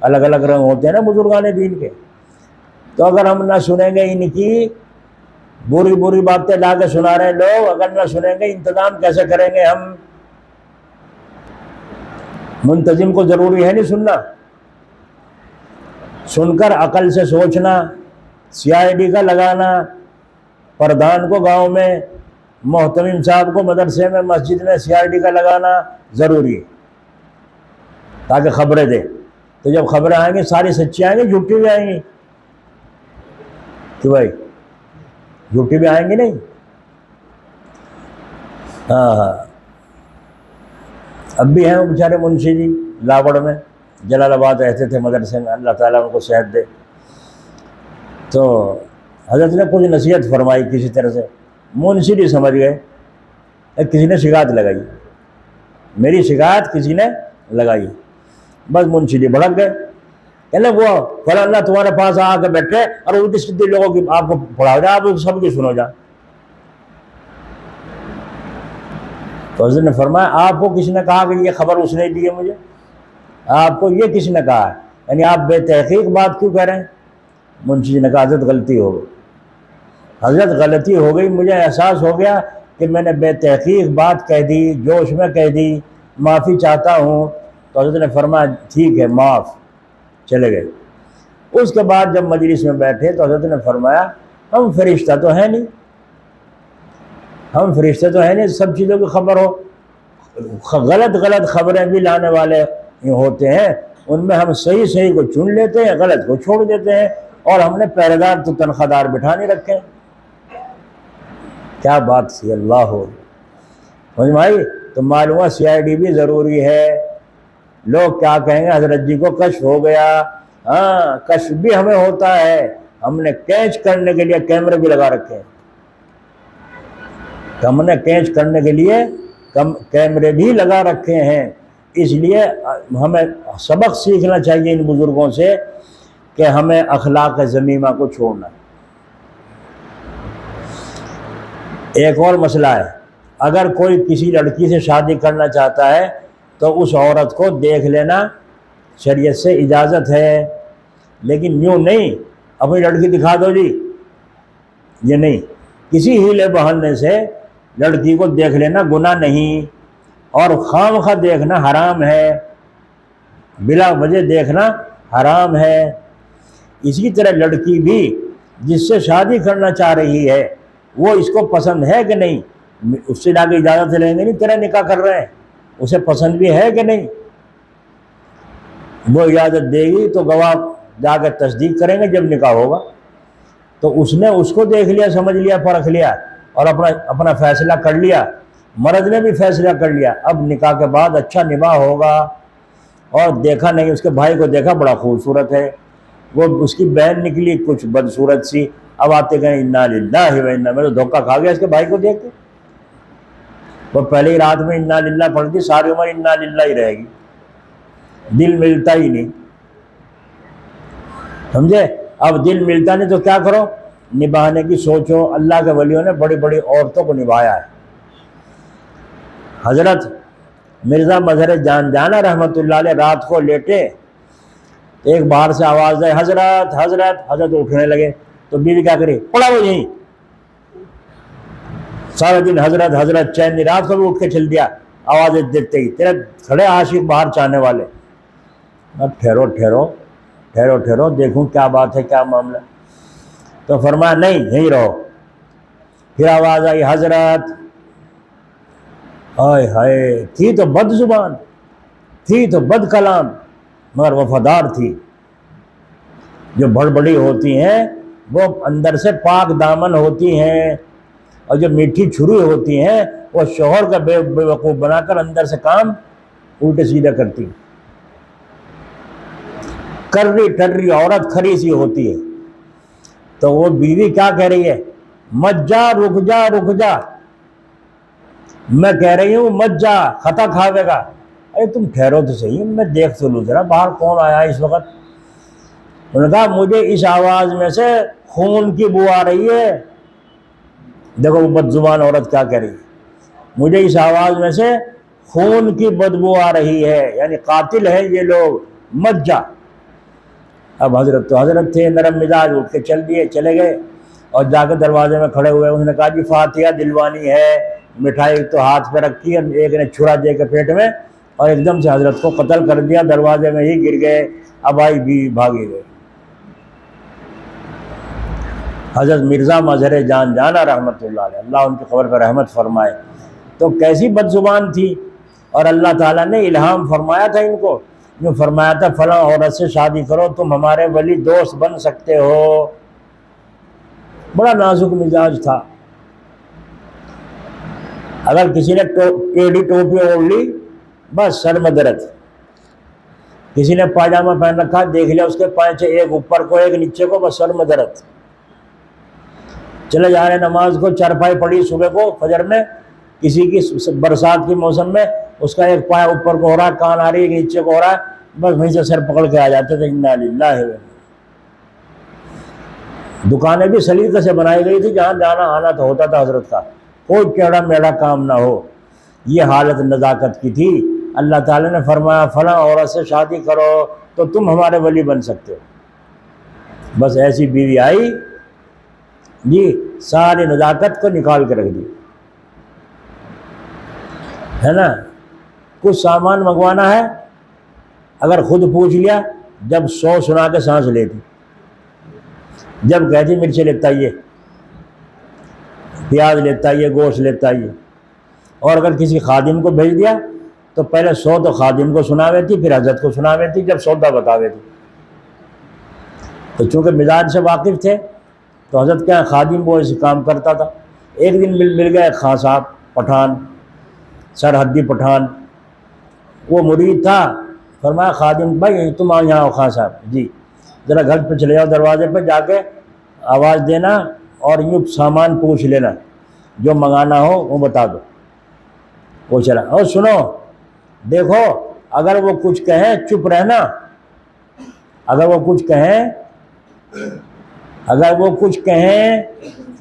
अलग अलग रंग होते हैं ना बुजुर्गान दीन के। तो अगर हम ना सुनेंगे इनकी बुरी बुरी बातें ला के सुना रहे लोग, अगर ना सुनेंगे इंतजाम कैसे करेंगे हम? मुंतजिम को ज़रूरी है नहीं सुनना, सुनकर अकल से सोचना, CID का लगाना, प्रधान को गांव में, मोहतमिम साहब को मदरसे में मस्जिद में CID का लगाना ज़रूरी है ताकि खबरें दे। तो जब खबरें आएंगी सारी सच्ची आएंगी, झूठी भी आएंगी कि भाई झूठी भी आएंगी नहीं। हाँ अब भी हैं वो बेचारे मुंशी जी लावड़ में, जलालाबाद रहते थे मदरसे में, अल्लाह ताला उनको सेहत दे। तो हज़रत ने कुछ नसीहत फरमाई किसी तरह से, मुंशी जी समझ गए, किसी ने शिकायत लगाई, मेरी शिकायत किसी ने लगाई, बस मुंशी जी भड़क गए। कहने वो फलाना तुम्हारे पास आके बैठे और उल्टी सीधी लोगों की आपको पढ़ाओ जाए, आप सबकी सुनो जा। तो हज़रत ने फरमाया आपको किसी ने कहा कि ये खबर उसने दी है मुझे, आपको ये किसी ने कहा है, यानी आप बेतहकीक बात क्यों कह रहे हैं? मुंशी जी ने कहा हज़रत गलती हो गई, हज़रत गलती हो गई, मुझे एहसास हो गया कि मैंने बेतहकीक बात कह दी, जोश में कह दी, माफ़ी चाहता हूँ। तो हज़रत ने फरमाया ठीक है माफ़, चले गए। उसके बाद जब मजलिस में बैठे तो हज़रत ने फरमाया हम फरिश्ता तो है नहीं, हम फरिश्ते तो है नहीं, सब चीज़ों की खबर हो, गलत गलत खबरें भी लाने वाले होते हैं, उनमें हम सही सही को चुन लेते हैं, गलत को छोड़ देते हैं, और हमने पहरेदार तो तनख्वाहदार बिठा नहीं रखे। क्या बात थी, अल्लाह हो समझ भाई। तो मालूम CID भी ज़रूरी है। लोग क्या कहेंगे हज़रत जी को कश्फ हो गया, हाँ कश्फ भी हमें होता है, हमने कैच करने के लिए कैमरे भी लगा रखे हैं, हमने कैच करने के लिए कैमरे भी लगा रखे हैं। इसलिए हमें सबक सीखना चाहिए इन बुज़ुर्गों से कि हमें अखलाक ज़मीमा को छोड़ना। एक और मसला है, अगर कोई किसी लड़की से शादी करना चाहता है तो उस औरत को देख लेना शरीयत से इजाज़त है, लेकिन यूँ नहीं अपनी लड़की दिखा दो जी, ये नहीं, किसी हीले बहाने से लड़की को देख लेना गुनाह नहीं, और खामखा देखना हराम है, बिला वजह देखना हराम है। इसी तरह लड़की भी जिससे शादी करना चाह रही है वो इसको पसंद है कि नहीं, उससे जाके इजाज़त लेंगे नहीं, तेरा निकाह कर रहे हैं, उसे पसंद भी है कि नहीं, वो इजाज़त देगी तो गवाह जाकर तस्दीक करेंगे जब निकाह होगा। तो उसने उसको देख लिया, समझ लिया, परख लिया और अपना फैसला कर लिया, मर्द ने भी फैसला कर लिया, अब निकाह के बाद अच्छा निभाह होगा। और देखा नहीं, उसके भाई को देखा बड़ा खूबसूरत है, वो उसकी बहन निकली कुछ बदसूरत सी, अब आते गए इन्ना लिल्लाहि व इन्ना, मैं तो धोखा खा गया इसके भाई को देख के। वो पहले ही रात में इन्ना लिल्लाह पढ़ती, सारी उम्र इन्ना लिल्लाह ही रहेगी, दिल मिलता ही नहीं, समझे। अब दिल मिलता नहीं तो क्या करो, निभाने की सोचो। अल्लाह के वलियों ने बड़ी बड़ी औरतों को निभाया है। हज़रत मिर्ज़ा मज़हर जाना रहमतुल्लाह अलैह रात को लेटे, एक बाहर से आवाज़ आई हज़रत हज़रत, हज़रत उठने लगे तो बीवी क्या करी, पड़ा वो यहीं, सारा दिन हज़रत हज़रत चैन नहीं, रात को भी उठ के चल दिया आवाज़ देते ही, तेरे खड़े आशिक बाहर चाहने वाले। अब ठहरो ठहरो ठहरो ठहरो, देखूं क्या बात है, क्या मामला। तो फरमाया नहीं यहीं रहो। फिर आवाज़ आई हज़रत, हाय हाय, थी तो बद जुबान, थी तो बद कलाम, मगर वफादार थी, जो बड़ी होती हैं वो अंदर से पाक दामन होती हैं, और जो मीठी छुरी होती हैं वो शौहर का बेवकूफ़ बनाकर अंदर से काम उल्टे सीधे करती हैं। कर्री टर्री औरत खरी सी होती है, तो वो बीवी क्या कह रही है, मत जा, रुक जा, रुक जा। मैं कह रही हूँ मत जा, खता खावेगा। अरे तुम ठहरो तो सही, मैं देख तो लूँ जरा बाहर कौन आया इस वक्त। उन्होंने कहा मुझे इस आवाज़ में से खून की बू आ रही है। देखो वो बदजुबान औरत क्या कह रही है, मुझे इस आवाज़ में से खून की बदबू आ रही है, यानी कातिल है ये लोग, मत जा। अब हजरत तो हजरत थे, नरम मिजाज, उठ के चले गए और जाकर दरवाजे में खड़े हुए। उसने कहा जी फातिहा दिलवानी है। मिठाई तो हाथ पे रखी और एक ने छुरा दे के पेट में, और एकदम से हजरत को कत्ल कर दिया, दरवाजे में ही गिर गए। अब आई भी भागी गई। हजरत मिर्ज़ा मजहर जान जाना रहमतुल्लाह अलैह, अल्लाह उनकी खबर पर रहमत फरमाए। तो कैसी बदजुबान थी, और अल्लाह ताला ने इल्हाम फरमाया था इनको, जो फरमाया था फलां औरत से शादी करो, तुम हमारे वली दोस्त बन सकते हो। बड़ा नाजुक मिजाज था। अगर किसी ने टेढ़ी टोपी ओढ़ ली, बस सर में दर्द। किसी ने पायजामा पहन रखा, देख लिया उसके पाँचे, एक ऊपर को एक नीचे को, बस सर में दर्द। चले जा रहे नमाज को, चारपाई पड़ी सुबह को फजर में, किसी की बरसात के मौसम में उसका एक पाया ऊपर को हो रहा है, कान आ रही है, नीचे को हो रहा है, बस वहीं से सर पकड़ के आ जाते थे। इन्ना लिल्लाहि व इन्ना। दुकानें भी सलीके से बनाई गई थी, जहाँ जाना आना तो होता था हजरत का, कोई टेढ़ा मेढ़ा काम ना हो। ये हालत नज़ाकत की थी। अल्लाह ताला ने फरमाया फलां औरत से शादी करो तो तुम हमारे वली बन सकते हो। बस ऐसी बीवी आई जी, सारी नज़ाकत को निकाल के रख दी, है ना। कुछ सामान मंगवाना है, अगर खुद पूछ लिया, जब 100 सुना के सांस लेती, जब कहती मिर्च लेता आइए, प्याज लेता आइए, गोश्त लेता आइए। और अगर किसी खादिम को भेज दिया तो पहले 100 तो खादिम को सुनावे थी, फिर हजरत को सुनावे थी, जब सौदा बतावे थी। तो चूँकि मिजाज से वाकिफ़ थे तो हजरत क्या खादिम वो ऐसे काम करता था। एक दिन मिल गए खां साहब पठान, सरहद्दी पठान, वो मुरीद था। फरमाया खादिम भाई तुम आओ यहाँ, खां साहब जी ज़रा घर पे चले जाओ, दरवाजे पे जाके आवाज़ देना और यूँ सामान पूछ लेना, जो मंगाना हो वो बता दो। वो चला, और सुनो देखो, अगर वो कुछ कहें चुप रहना, अगर वो कुछ कहें,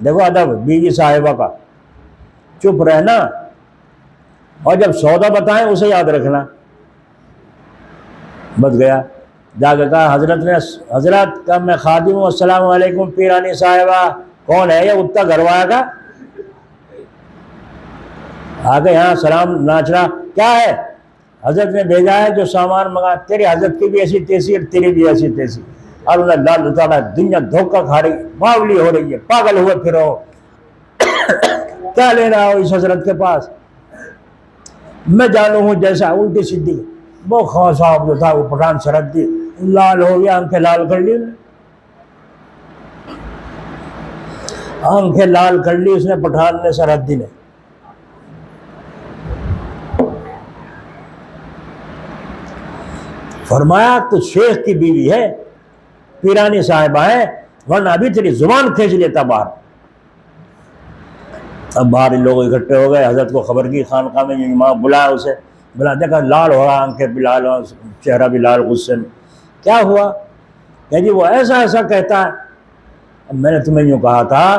देखो अदब बीवी साहिबा का, चुप रहना, और जब सौदा बताएं उसे याद रखना। बच गया। जाकर कहा हजरत का मैं खादिम हूँ, अस्सलाम वालेकुम पीरानी साहिबा। कौन है ये, उत्ता घरवाया का? आगे यहाँ सलाम नाच रहा, क्या है? हजरत ने भेजा है जो सामान मंगा। तेरी हजरत की भी ऐसी तेजी और तेरी भी ऐसी तेजी, और लाल ताला दुनिया धोखा खा रही, बावली हो रही है, पागल हुए फिरो। क्या ले रहा हो इस हजरत के पास? मैं जानू हूँ जैसा, उल्टी सीधी। वो खां साहब जो था वो पठान सरहदी लाल हो गया, आंखें लाल कर ली, आंखें लाल कर ली उसने, पठान ने, सरहदी ने। फरमाया तो शेख की बीवी है, पीरानी साहिबा है, वरना अभी तेरी जुबान खींच लेता बाहर। अब बाहर लोग इकट्ठे हो गए, हजरत को खबर की, खानका में इमाम बुलाया उसे, बुला, देखा लाल हो रहा, आंखें भी लाल, चेहरा भी लाल गुस्से में। क्या हुआ? क्या जी वो ऐसा ऐसा कहता है। अब मैंने तुम्हें यूँ कहा था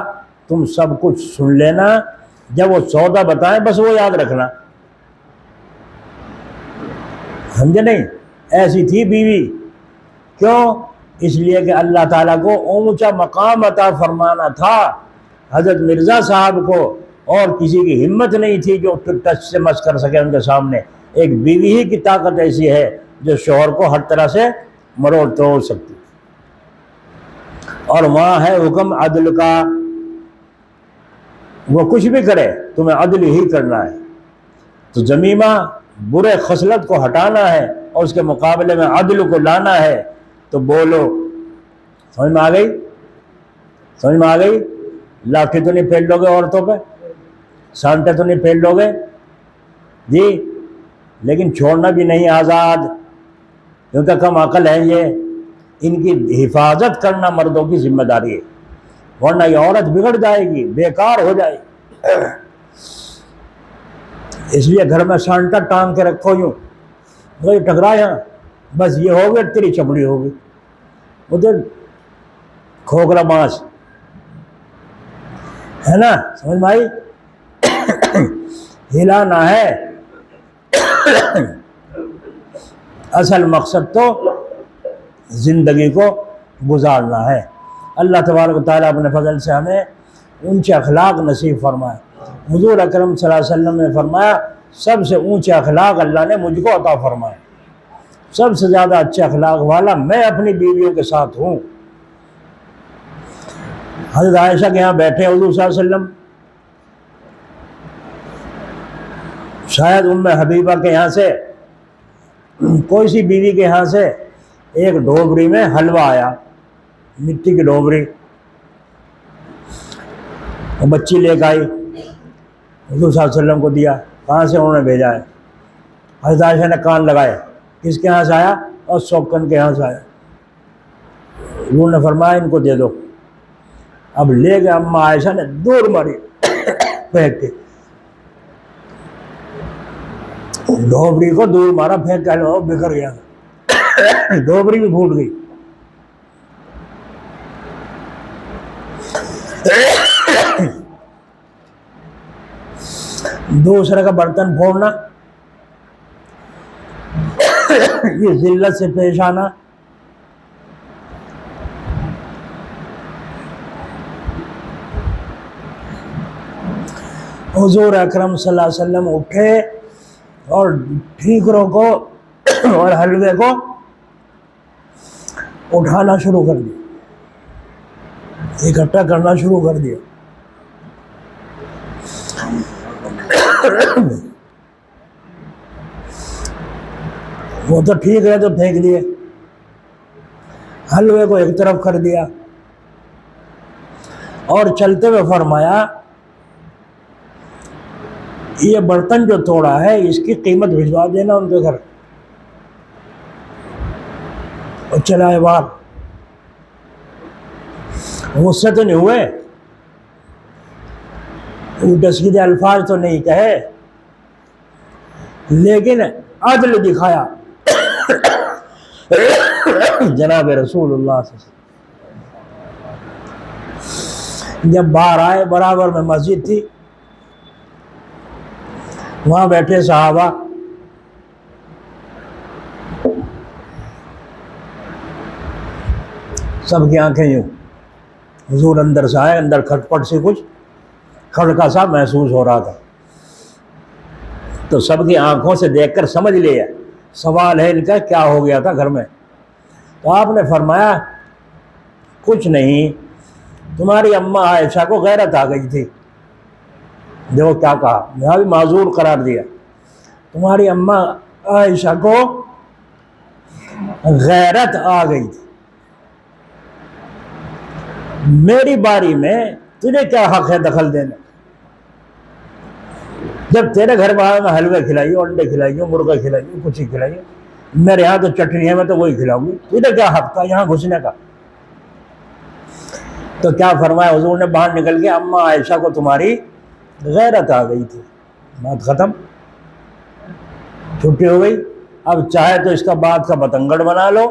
तुम सब कुछ सुन लेना, जब वो सौदा बताए बस वो याद रखना, समझे नहीं? ऐसी थी बीवी। क्यों? इसलिए कि अल्लाह ताला को ऊंचा मकाम अता फरमाना था हजरत मिर्ज़ा साहब को, और किसी की हिम्मत नहीं थी जो टच से मस कर सके उनके सामने। एक बीवी ही की ताकत ऐसी है जो शौहर को हर तरह से मरोड़ तोड़ सकती। और वहाँ है हुक्म अदल का, वो कुछ भी करे तुम्हें अदल ही करना है। तो जमीमा बुरे खसलत को हटाना है और उसके मुकाबले में अदल को लाना है, तो बोलो समझ में आ गई? समझ में आ गई? लाठी तो नहीं फेल लोगे औरतों पे, सांटे तो नहीं फेल लोगे जी, लेकिन छोड़ना भी नहीं आज़ाद, क्योंकि कम अकल है ये। इनकी हिफाजत करना मर्दों की जिम्मेदारी है, वरना ये औरत बिगड़ जाएगी, बेकार हो जाएगी। इसलिए घर में सांटा टांग के रखो, यूं तो ये टकराया, बस ये हो गया तेरी चमड़ी होगी, उधर खोखला मांस है ना, समझ में आई? हिलाना है। असल मकसद तो जिंदगी को गुजारना है। अल्लाह तबारक व तआला अपने फजल से हमें ऊंचे अखलाक नसीब फरमाए। हुजूर अकरम सल्लल्लाहु अलैहि वसल्लम ने फरमाया, सबसे ऊंचे अखलाक अल्लाह ने मुझको अता फरमाए, सबसे ज़्यादा अच्छे अखलाक वाला मैं अपनी बीवियों के साथ हूँ। हज़रत आयशा के यहाँ बैठे हुजूर सल्लल्लाहु अलैहि वसल्लम, शायद उम्मे हबीबा के यहाँ से, कोई सी बीवी के यहाँ से एक ढोबरी में हलवा आया, मिट्टी की ढोबरी, वो बच्ची लेकर आई, हुजूर सल्लल्लाहु अलैहि वसल्लम को दिया। कहाँ से उन्होंने भेजा है? हज़रत आयशा ने कान लगाए, किसके यहाँ से आया? और शौकन के यहाँ से आया। हुजूर ने फरमाया इनको दे दो। अब ले गए, अम्मा आयशा ने दूर मारी फेंक के, ढोबरी को दूर मारा, फेंक के बिखर गया, ढोबरी भी फूट गई। दूसरे का बर्तन फोड़ना, ये जिल्लत से पेश आना, हुजूर अकरम सल्लल्लाहु अलैहि वसल्लम उठे और ठीकरों को और हलवे को उठाना शुरू कर दिया, इकट्ठा करना शुरू कर दिया। वो तो ठीक है, तो फेंक दिए, हलवे को एक तरफ कर दिया और चलते हुए फरमाया, ये बर्तन जो तोड़ा है इसकी कीमत भिजवा देना उनके घर। और चलाए बाहर, गुस्से तो नहीं हुए, उल्टे सीधे अल्फाज तो नहीं कहे, लेकिन अदल दिखाया जनाब रसूलुल्लाह से। जब बाहर आए, बराबर में मस्जिद थी, वहां बैठे सहाबा, सबकी आंखें यूं, हुजूर अंदर से आए, अंदर खटपट से कुछ खड़का सा महसूस हो रहा था, तो सबकी आंखों से देखकर समझ लिया सवाल है इनका, क्या हो गया था घर में। तो आपने फरमाया, कुछ नहीं, तुम्हारी अम्मा आयशा को गैरत आ गई थी। देखो क्या कहा, यहाँ भी माजूर करार दिया, तुम्हारी अम्मा आयशा को गैरत आ गई थी, मेरी बारी में तुझे क्या हक है दखल देने? जब तेरे घर वालों में हलवे खिलाइए, अंडे खिलाइए, मुर्गा खिलाइए, कुछ ही खिलाइए, मेरे यहाँ तो चटनी है, मैं तो वही खिलाऊंगी, तुझे क्या हक था यहाँ घुसने का? तो क्या फरमाया हुजूर ने, बाहर निकल के, अम्मा आयशा को तुम्हारी गैरत आ गई थी, बात खत्म, छुट्टी हो गई। अब चाहे तो इसका बात का बतंगड़ बना लो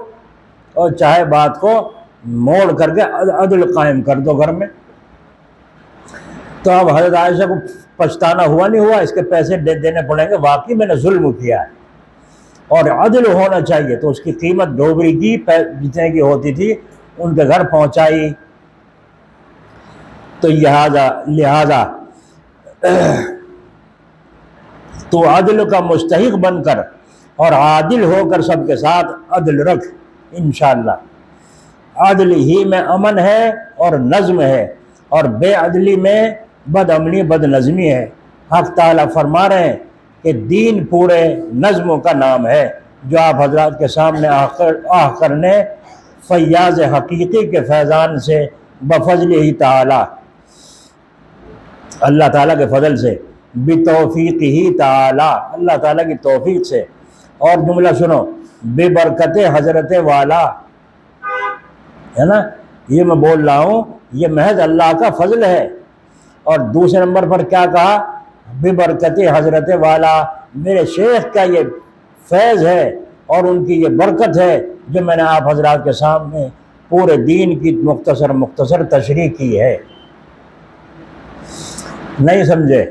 और चाहे बात को मोड़ करके अदल कायम कर दो घर में। तो अब हज़रत आयशा को पछताना हुआ नहीं हुआ, इसके पैसे देने पड़ेंगे, वाकई मैंने जुल्म किया है और अदल होना चाहिए। तो उसकी कीमत ढोबरी की जितने की होती थी उनके घर पहुंचाई। तो लिहाजा तो अदल का मुस्तहिक बनकर और आदिल होकर सबके साथ अदल रख, इंशाअल्लाह। अदल ही में अमन है और नज़्म है, और बेअदली में बदअमनी बदनज़मी है। हक़ ताला फरमा रहे हैं कि दीन पूरे नज़्मों का नाम है, जो आप हजरात के सामने आकर ने फैयाज हकीकी के फैज़ान से बफजल ही ताला, अल्लाह ताला के फजल से, बितौफीक ही ताला, अल्लाह ताला की तौफीक से। और जुमला सुनो, बेबरकत हजरत वाला, है ना, ये मैं बोल रहा हूँ, ये महज अल्लाह का फजल है। और दूसरे नंबर पर क्या कहा, बेबरकत हजरत वाला, मेरे शेख का ये फैज़ है और उनकी ये बरकत है जो मैंने आप हजरात के सामने पूरे दीन की मुख्तसर तशरीह की है। नहीं समझे?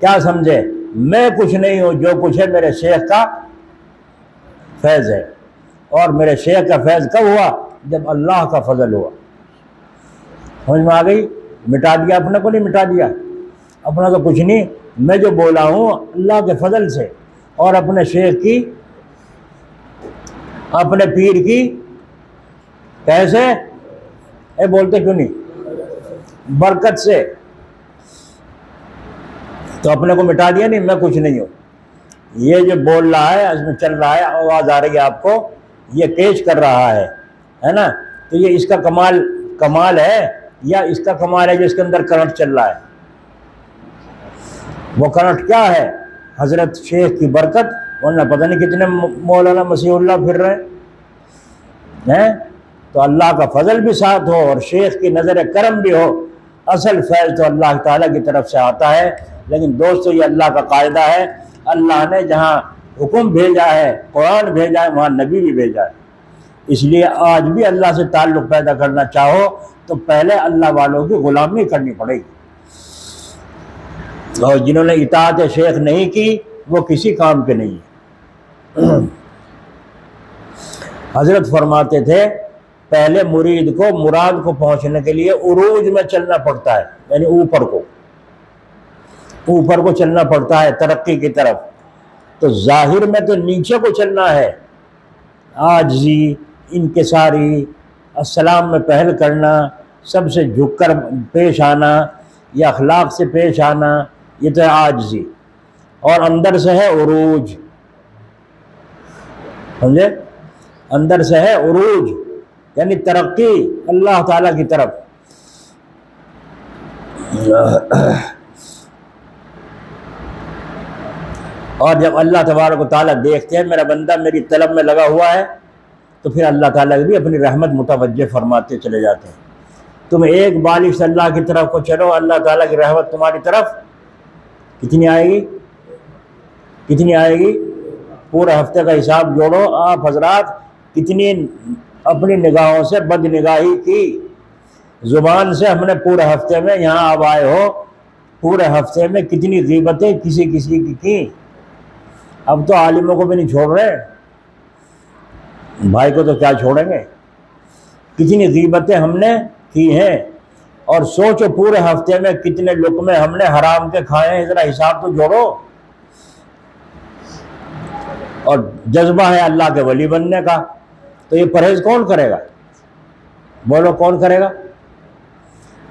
क्या समझे? मैं कुछ नहीं हूँ, जो कुछ है मेरे शेख का फैज़ है। और मेरे शेख का फैज़ कब हुआ? जब अल्लाह का फजल हुआ। समझ में आ गई? मिटा दिया अपने को? नहीं मिटा दिया अपना तो कुछ नहीं। मैं जो बोला हूँ अल्लाह के फजल से और अपने शेख की, अपने पीर की, कैसे ए बोलते क्यों नहीं, बरकत से। तो अपने को मिटा दिया नहीं, मैं कुछ नहीं हूँ। ये जो बोल रहा है, इसमें चल रहा है, आवाज़ आ रही है आपको, ये पेश कर रहा है ना। तो ये इसका कमाल है या इसका कमाल है जो इसके अंदर करंट चल रहा है? वो करंट क्या है? हजरत शेख की बरकत। वरना पता नहीं कितने मौलाना मसीहुल्लाह फिर रहे हैं। तो अल्लाह का फजल भी साथ हो और शेख की नज़र करम भी हो। असल फैज़ तो अल्लाह ताला की तरफ से आता है। लेकिन दोस्तों, ये अल्लाह का कायदा है, अल्लाह ने जहाँ हुक्म भेजा है, कुरान भेजा है, वहाँ नबी भी भेजा है। इसलिए आज भी अल्लाह से ताल्लुक़ पैदा करना चाहो तो पहले अल्लाह वालों की ग़ुलामी करनी पड़ेगी। और जिन्होंने इताअत शेख नहीं की वो किसी काम के नहीं है। हजरत फरमाते थे, पहले मुरीद को मुराद को पहुंचने के लिए उरूज में चलना पड़ता है, यानी ऊपर को चलना पड़ता है तरक्की की तरफ। तो जाहिर में तो नीचे को चलना है, आजिज़ी, इनकिसारी, अस्सलाम में पहल करना, सबसे झुककर पेश आना या अखलाक से पेश आना, ये तो है आजिज़ी। और अंदर से है उरूज, समझे? अंदर से है उरूज यानी तरक्की अल्लाह ताला की तरफ। और जब अल्लाह तबारक व तआला देखते हैं मेरा बंदा मेरी तलब में लगा हुआ है, तो फिर अल्लाह ताला भी अपनी रहमत मुतवज्जे फरमाते चले जाते हैं। तुम एक बालिश अल्लाह की तरफ को चलो, अल्लाह ताला की रहमत तुम्हारी तरफ कितनी आएगी, कितनी आएगी? पूरे हफ्ते का हिसाब जोड़ो आप हजरात, कितनी अपनी निगाहों से बदनिगाही की, ज़ुबान से हमने पूरे हफ्ते में, यहाँ अब आए हो, पूरे हफ्ते में कितनी ग़ीबतें किसी की। अब तो आलिमों को भी नहीं छोड़ रहे, भाई को तो क्या छोड़ेंगे। कितनी ग़ीबतें हमने की हैं। और सोचो पूरे हफ्ते में कितने लुक़मे हमने हराम के खाए हैं, ज़रा हिसाब तो जोड़ो। और जज्बा है अल्लाह के वली बनने का, तो ये परहेज़ कौन करेगा? बोलो कौन करेगा?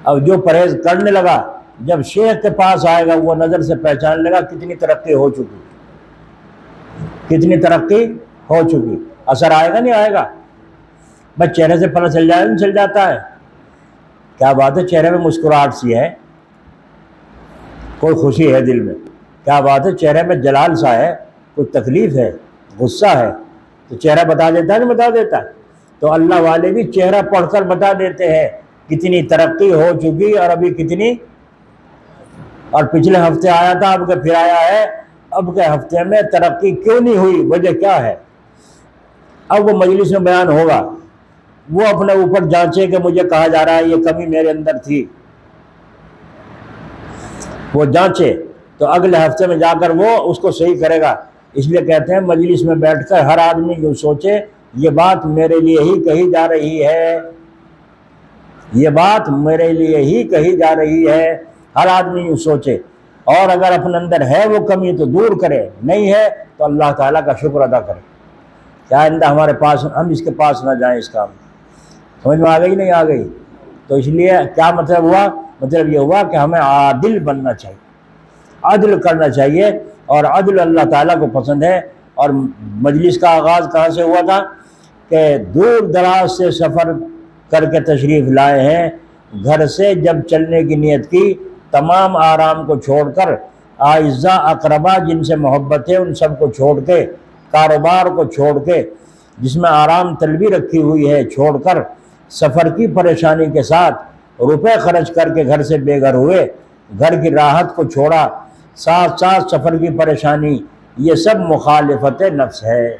अब जो परहेज़ करने लगा, जब शेख के पास आएगा वो नज़र से पहचान लेगा कितनी तरक्की हो चुकी, कितनी तरक्की हो चुकी। असर आएगा नहीं आएगा? बस चेहरे से पता चल जाए, चल जाता है। क्या बात है, चेहरे में मुस्कुराहट सी है, कोई खुशी है दिल में। क्या बात है, चेहरे में जलाल सा है, कोई तकलीफ़ है, गुस्सा है, तो चेहरा बता देता है, नहीं बता देता? तो अल्लाह वाले भी चेहरा पढ़कर बता देते हैं कितनी तरक्की हो चुकी और अभी कितनी। और पिछले हफ्ते आया था, अब के फिर आया है, अब के हफ्ते में तरक्की क्यों नहीं हुई, वजह क्या है? अब वो मजलिस में बयान होगा, वो अपने ऊपर जांचे कि मुझे कहा जा रहा है ये कमी मेरे अंदर थी, वो जांचे, तो अगले हफ्ते में जाकर वो उसको सही करेगा। इसलिए कहते हैं मजलिस में बैठकर हर आदमी यूँ सोचे ये बात मेरे लिए ही कही जा रही है, ये बात मेरे लिए ही कही जा रही है। हर आदमी यूँ सोचे, और अगर अपने अंदर है वो कमी तो दूर करे, नहीं है तो अल्लाह ताला का शुक्र अदा करे। क्या आइंदा हमारे पास, हम इसके पास ना जाएं इस काम। समझ में आ गई नहीं आ गई? तो इसलिए क्या मतलब हुआ? मतलब ये हुआ कि हमें आदिल बनना चाहिए, अदल करना चाहिए, और अदल अल्लाह ताला को पसंद है। और मजलिस का आगाज़ कहाँ से हुआ था? कि दूर दराज से सफ़र करके तशरीफ़ लाए हैं, घर से जब चलने की नीयत की, तमाम आराम को छोड़कर, आइज़ा अकरबा जिनसे मोहब्बत है उन सब को छोड़ के, कारोबार को छोड़ के, जिसमें आराम तलबी रखी हुई है छोड़कर, सफ़र की परेशानी के साथ रुपए खर्च करके घर से बेघर हुए, घर की राहत को छोड़ा, साथ साथ सफ़र की परेशानी, ये सब मुखालिफत नफ्स है।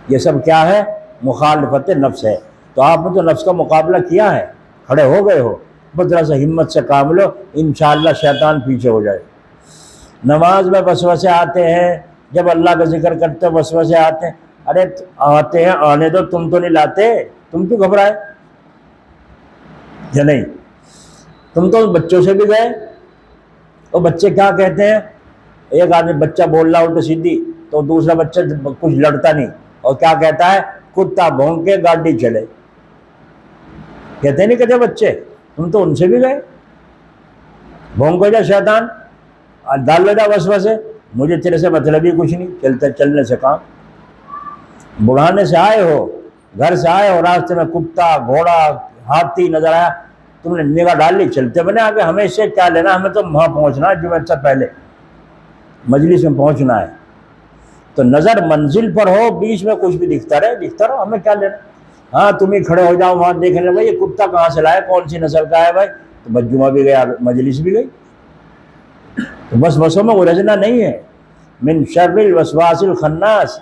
ये सब क्या है? मुखालिफत नफ्स है। तो आपने तो नफ्स का मुकाबला किया है, खड़े हो गए हो, बस जरा सा हिम्मत से काम लो, इंशाअल्लाह शैतान पीछे हो जाए। नमाज में वसवसे आते हैं, जब अल्लाह का जिक्र करते हो वसवसे आते हैं। अरे आते हैं, आने दो, तुम तो नहीं लाते, तुम क्यों घबराए? या नहीं? तुम तो बच्चों से भी गए। तो बच्चे क्या कहते हैं? एक आदमी बच्चा बोल रहा उल्टी सीधी, तो दूसरा बच्चा कुछ लड़ता नहीं और क्या कहता है? कुत्ता भौंके गाड़ी चले। कहते नहीं कहते बच्चे? तुम तो उनसे भी गए। भौंको जा शैतान, डाल ले जा वसवसे, मुझे तेरे से मतलब ही कुछ नहीं, चलते चलने से काम। बुढ़ाने से आए हो, घर से आए हो, रास्ते में कुत्ता घोड़ा हाथी नजर आया, तुमने निगाह डाल ली, चलते बने आगे। हमें इससे क्या लेना, हमें तो वहाँ पहुँचना है जुमे से पहले, मजलिस में पहुँचना है। तो नज़र मंजिल पर हो, बीच में कुछ भी दिखता रहे, हमें क्या लेना। हाँ तुम ही खड़े हो जाओ वहाँ देखने, भाई ये कुत्ता कहाँ से लाया, कौन सी नस्ल का है भाई, तो बस जुमा भी गया, मजलिस भी गई। तो बस वसों में उलझना नहीं है। मिन शर्रिल वसवासिल खन्नास,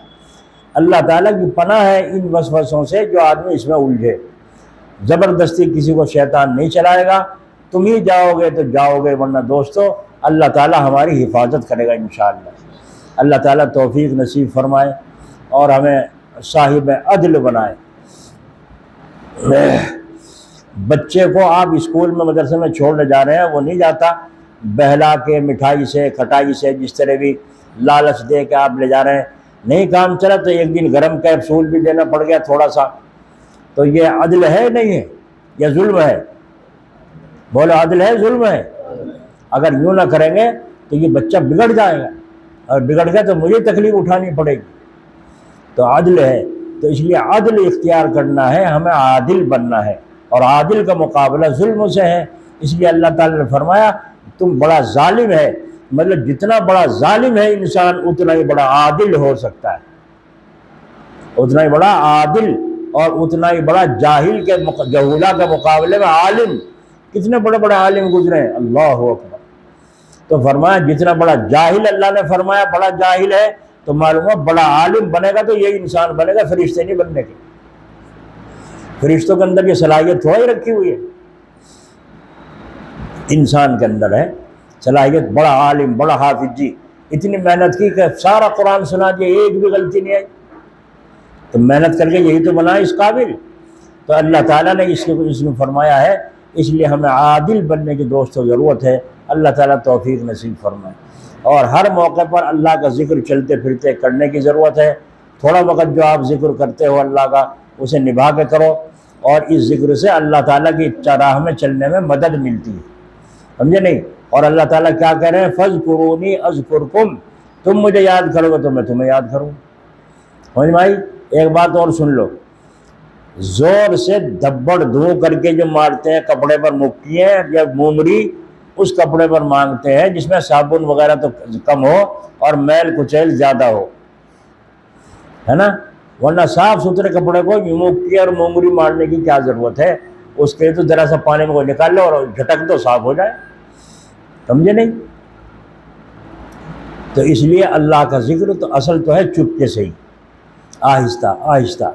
अल्लाह ताला की पनाह है इन वसवसों से जो आदमी इसमें उलझे। ज़बरदस्ती किसी को शैतान नहीं चलाएगा, तुम ही जाओगे तो जाओगे, वरना दोस्तों अल्लाह ताला हमारी हिफाजत करेगा इंशाअल्लाह। अल्लाह ताला तौफीक नसीब फरमाए और हमें साहिब अदल बनाए। बच्चे को आप स्कूल में मदरसे में छोड़ने जा रहे हैं, वो नहीं जाता, बहला के मिठाई से खटाई से जिस तरह भी लालच दे के आप ले जा रहे हैं, नहीं काम चला तो एक दिन गर्म कैप्सूल भी देना पड़ गया थोड़ा सा, तो ये अदल है नहीं है, यह जुल्म है? बोलो अदल है जुल्म है? अगर यूँ ना करेंगे तो ये बच्चा बिगड़ जाएगा, और बिगड़ गया तो मुझे तकलीफ उठानी पड़ेगी। तो अदल है, तो इसलिए अदल इख्तियार करना है, हमें आदिल बनना है, और आदिल का मुकाबला जुल्म से है। इसलिए अल्लाह ताला ने फरमाया तुम बड़ा जालिम है, मतलब जितना बड़ा जालिम है इंसान उतना ही बड़ा आदिल हो सकता है, उतना ही बड़ा आदिल और उतना ही बड़ा जाहिल के जहूला के मुकाबले में आलिम। कितने बड़े बड़े आलिम गुजरे हैं, अल्लाह अकबर। तो फरमाया जितना बड़ा जाहिल, अल्लाह ने फरमाया बड़ा जाहिल है, तो मालूम है बड़ा आलिम बनेगा तो ये इंसान बनेगा, फरिश्ते नहीं बनने के। फरिश्तों के अंदर ये सलाहियत थोड़ा ही रखी हुई है, इंसान के अंदर है सलाहियत। बड़ा आलिम, बड़ा हाफिज जी, इतनी मेहनत की कि सारा कुरान सुना दिया, एक भी गलती नहीं आई, तो मेहनत करके यही तो बना इस काबिल। तो अल्लाह ताला ने इसमें फरमाया है, इसलिए हमें आदिल बनने की दोस्तों ज़रूरत है। अल्लाह ताला तौफीक नसीब फरमाए। और हर मौके पर अल्लाह का जिक्र चलते फिरते करने की ज़रूरत है। थोड़ा वक्त जो आप जिक्र करते हो अल्लाह का, उसे निभा के करो, और इस जिक्र से अल्लाह ताला की राह में चलने में मदद मिलती है, समझे नहीं? और अल्लाह ताला क्या कह रहे हैं? फज़कुरूनी अज़कुरकुम, तुम मुझे याद करोगे तो मैं तुम्हें याद करूँ। समझ में आई? एक बात और सुन लो, जोर से धब्बड़ धू करके जो मारते हैं कपड़े पर मुक्कियाँ या मोमरी, उस कपड़े पर मांगते हैं जिसमें साबुन वगैरह तो कम हो और मैल कुचैल ज़्यादा हो, है ना? वरना साफ सुथरे कपड़े को मुक्की और मोमरी मारने की क्या ज़रूरत है? उसके तो ज़रा सा पानी में को निकाल लो और झटक दो, साफ हो जाए, समझे नहीं? तो इसलिए अल्लाह का जिक्र तो असल तो है चुपके से ही, आहिस्ता आहिस्ता,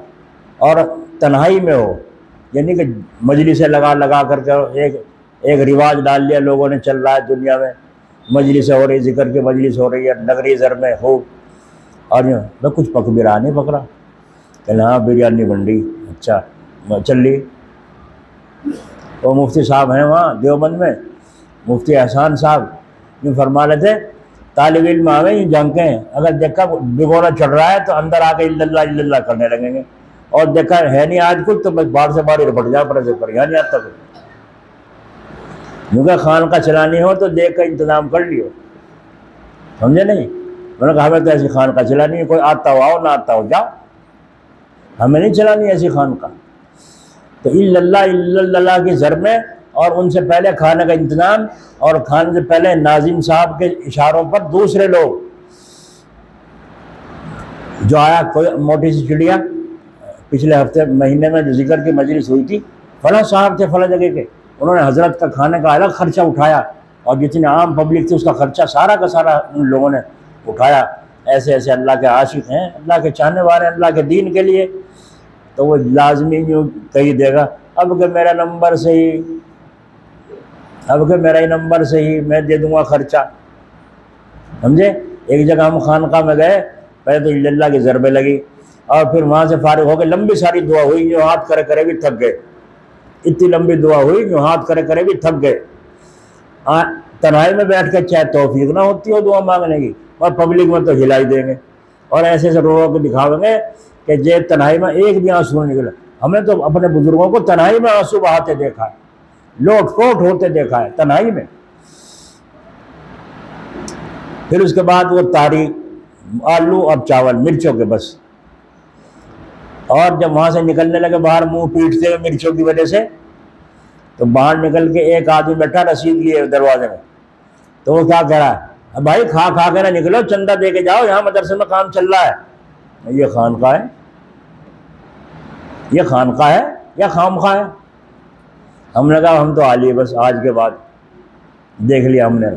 और तन्हाई में हो, यानी कि मजलिसें लगा लगा करके एक रिवाज डाल लिया लोगों ने, चल रहा है दुनिया में, मजलिसें हो रही, जिक्र की मजलिस हो रही है, नगरी ज़र में हो, और मैं कुछ पक भी रहा नहीं पक रहा, कहना हाँ बिरयानी बन रही, अच्छा चल ली। वो मुफ्ती साहब हैं वहाँ देवबंद में, मुफ्ती एहसान साहब, यूँ फरमा लेते तालिब इल्म आवे यूँ झांकें, अगर देखा भिगोना चढ़ रहा है तो अंदर आके इल्लल्लाह इल्लल्लाह करने लगेंगे, और देखा है नहीं आज कुछ तो बस बाहर से बाहर रपट जा पर से पर, यहाँ नहीं आता कुछ। क्योंकि खान का चलानी हो तो देख का इंतज़ाम कर लियो, समझे नहीं? मैंने कहा हमें तो ऐसी खान का चलानी है, कोई आता हो आओ, ना आता हो जाओ, हमें नहीं चलानी ऐसी खानका। तो इल्लल्लाह की ज़र में, और उनसे पहले खाने का इंतज़ाम, और खाने से पहले नाजिम साहब के इशारों पर दूसरे लोग, जो आया कोई मोटी सी चिड़िया, पिछले हफ्ते महीने में जो जिक्र की मजलिस हुई थी, फला साहब थे फला जगह के, उन्होंने हजरत का खाने का अलग खर्चा उठाया, और जितने आम पब्लिक थी उसका खर्चा सारा का सारा उन लोगों ने उठाया। ऐसे ऐसे अल्लाह के आशिक हैं, अल्लाह के चाहने वाले, अल्लाह के दीन के लिए। तो वो लाजमी यूँ कही देगा, अब के मेरा नंबर सही, अब के मेरा ही नंबर सही, मैं दे दूंगा खर्चा। समझे? एक जगह हम खानका में गए, पहले तो इल्लल्लाह की ज़रबे लगी, और फिर वहाँ से फारिग हो गए, लंबी सारी दुआ हुई, जो हाथ करे करे भी थक गए। इतनी लंबी दुआ हुई, जो हाथ करे करे भी थक गए। तन्हाई में बैठ कर चाहे तौफीक ना होती हो दुआ मांगने की, और पब्लिक में तो हिलाई देंगे, और ऐसे ऐसे रो रो के दिखावेंगे कि जे तन्हाई में एक भी आंसू नहीं निकला। हमें तो अपने बुजुर्गों को तन्हाई में आंसू बहाते देखा है, लोट पोट होते देखा है तन्हाई में। फिर उसके बाद वो तारी, आलू और चावल, मिर्चों के बस। और जब वहाँ से निकलने लगे बाहर, मुंह पीटते हुए मिर्चों की वजह से, तो बाहर निकल के एक आदमी बैठा रसीद लिए दरवाजे में, तो वो क्या कह रहा है, अब भाई खा खा के ना निकलो, चंदा दे के जाओ, यहाँ मदरसे में काम चल रहा है। ये खानका है, ये खानका है या खामखा है? हमने कहा हम तो आली, बस आज के बाद देख लिया हमने।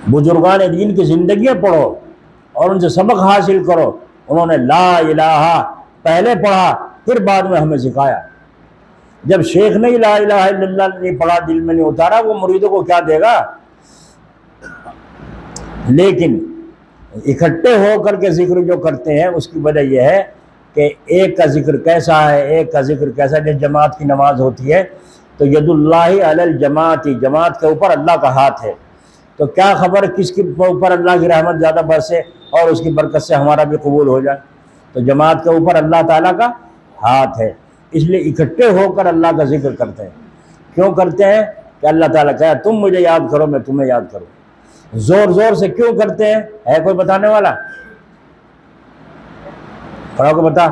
बुजुर्गान दीन की ज़िंदगियाँ पढ़ो और उनसे सबक हासिल करो। उन्होंने ला इलाहा पहले पढ़ा, फिर बाद में हमें सिखाया। जब शेख ने ला इलाहा इल्लल्लाह नहीं पढ़ा, दिल में नहीं उतारा, वो मुरीदों को क्या देगा? लेकिन इकट्ठे होकर के जिक्र जो करते हैं, उसकी वजह यह है कि एक का जिक्र कैसा है, एक का जिक्र कैसा है। जब जमात की नमाज होती है तो यदुल्लाहि अलल जमाती, जमात के ऊपर अल्लाह का हाथ है। तो क्या खबर किसके ऊपर अल्लाह की रहमत ज़्यादा बरसे और उसकी बरकत से हमारा भी कबूल हो जाए। तो जमात के ऊपर अल्लाह ताला का हाथ है, इसलिए इकट्ठे होकर अल्लाह का जिक्र करते हैं। क्यों करते हैं? कि अल्लाह ताला कहे तुम मुझे याद करो, मैं तुम्हें याद करूँ। जोर जोर से क्यों करते हैं? है कोई बताने वाला? खड़ा को बता।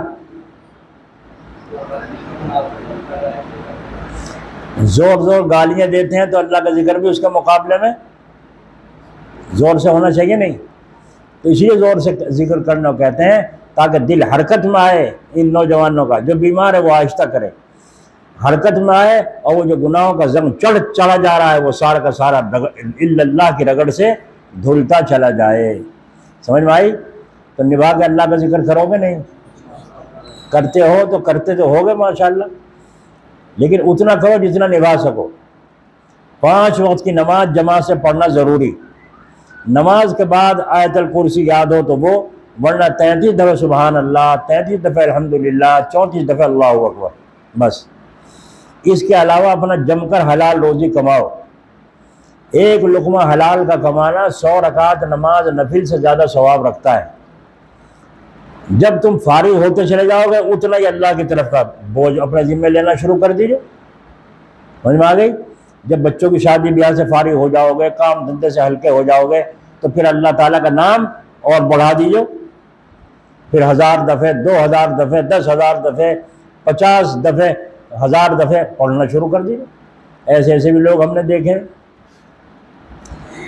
जोर जोर गालियां देते हैं तो अल्लाह का जिक्र भी उसके मुकाबले में जोर से होना चाहिए नहीं? तो इसलिए जोर से जिक्र करना कहते हैं, ताकि दिल हरकत में आए। इन नौजवानों का जो बीमार है वो आहिस्ता करे, हरकत में आए, और वो जो गुनाहों का जंग चढ़ा जा रहा है वो सारा का सारा इल्लल्लाह की रगड़ से धुलता चला जाए। समझ में आई? तो निभा के अल्लाह का जिक्र करोगे नहीं? करते हो तो करते तो होगे माशाल्लाह, लेकिन उतना करो जितना निभा सको। 5 वक्त की नमाज जमात से पढ़ना ज़रूरी। नमाज के बाद आयतल कुर्सी याद हो तो वो, वरना 33 दफ़े सुबहान अल्लाह, 33 दफ़े अल्हम्दुलिल्लाह, 34 दफ़े अल्लाहु अकबर, बस। इसके अलावा अपना जमकर हलाल रोज़ी कमाओ। एक लुक़मा हलाल का कमाना 100 रकात नमाज नफिल से ज़्यादा सवाब रखता है। जब तुम फारिग होते चले जाओगे, उतना ही अल्लाह की तरफ का बोझ अपने ज़िम्मे लेना शुरू कर दीजिए। समझ में आ गई? जब बच्चों की शादी ब्याह से फारिग हो जाओगे, काम धंधे से हल्के हो जाओगे, तो फिर अल्लाह ताला का नाम और बढ़ा दीजिए। फिर 1000 दफ़े, 2000 दफ़े, 10,000 दफ़े, 50 दफ़े, 1000 दफ़े पढ़ना शुरू कर दीजिए। ऐसे ऐसे भी लोग हमने देखे।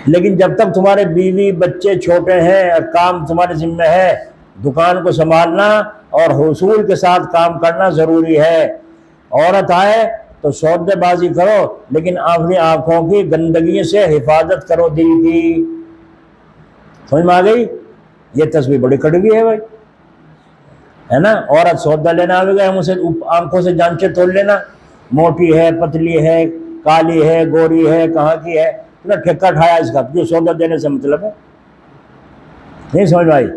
लेकिन जब तक तुम्हारे बीवी बच्चे छोटे हैं और काम तुम्हारे ज़िम्मे है, दुकान को संभालना और हुसूल के साथ काम करना ज़रूरी है। औरत आए तो सौदेबाजी करो, लेकिन अपनी आँखों की गंदगी से हिफाजत करो दिल की। समझ में आ गई? ये तस्वीर बड़ी कड़वी है भाई, है ना? औरत सौदा लेना आ गया, हम उसे आंखों से जांचे तोड़ लेना, मोटी है, पतली है, काली है, गोरी है, कहाँ की है, इतना ठेका ठाया इसका, जो सौदा देने से मतलब है। नहीं समझ में आई?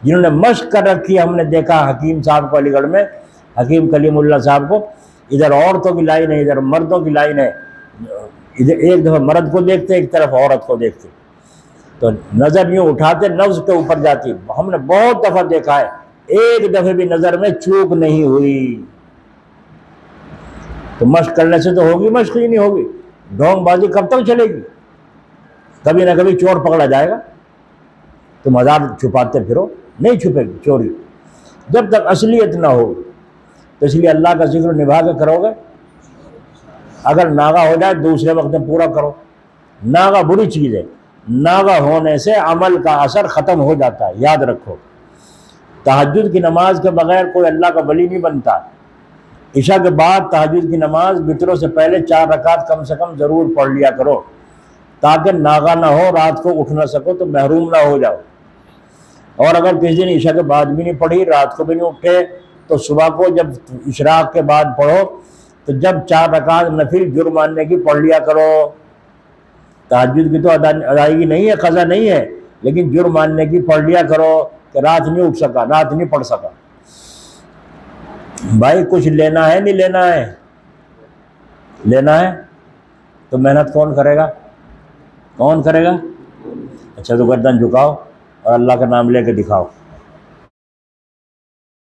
जिन्होंने मश्क कर रखी, हमने देखा हकीम साहब को अलीगढ़ में, हकीम कलीमुल्लाह साहब को, इधर औरतों की लाइन है, इधर मर्दों की लाइन है। इधर एक दफ़ा मर्द को देखते, एक तरफ औरत को देखते, तो नज़र यूँ उठाते नफ्स के ऊपर जाती। हमने बहुत दफ़ा देखा है, एक दफ़े भी नज़र में चूक नहीं हुई। तो मश्क करने से तो होगी, मश्क ही नहीं होगी, ढोंगबाजी कब तक चलेगी? कभी ना कभी चोर पकड़ा जाएगा। तुम 1000 छुपाते फिरो, नहीं छुपेगी चोरी। जब तक असलियत ना हो। तो इसलिए अल्लाह का जिक्र निभा के करोगे। अगर नागा हो जाए दूसरे वक्त में पूरा करो। नागा बुरी चीज़ है, नागा होने से अमल का असर ख़त्म हो जाता है, याद रखो। तहज्जुद की नमाज के बगैर कोई अल्लाह का वली नहीं बनता। इशा के बाद तहज्जुद की नमाज वित्रों से पहले 4 रकात कम से कम ज़रूर पढ़ लिया करो, ताकि नागा ना हो, रात को उठ ना सको तो महरूम ना हो जाओ। और अगर किसी दिन ईशा के बाद भी नहीं पढ़ी, रात को भी नहीं उठे, तो सुबह को जब इशराक के बाद पढ़ो, तो जब 4 रकात नफिल जुर्म मानने की पढ़ लिया करो। तहज्जुद की तो अदायगी नहीं है, क़ज़ा नहीं है, लेकिन जुर्म मानने की पढ़ लिया करो कि रात नहीं उठ सका, रात नहीं पढ़ सका। भाई कुछ लेना है, नहीं लेना है? लेना है तो मेहनत कौन करेगा? कौन करेगा? अच्छा तो गर्दन झुकाओ और अल्लाह का नाम लेके दिखाओ।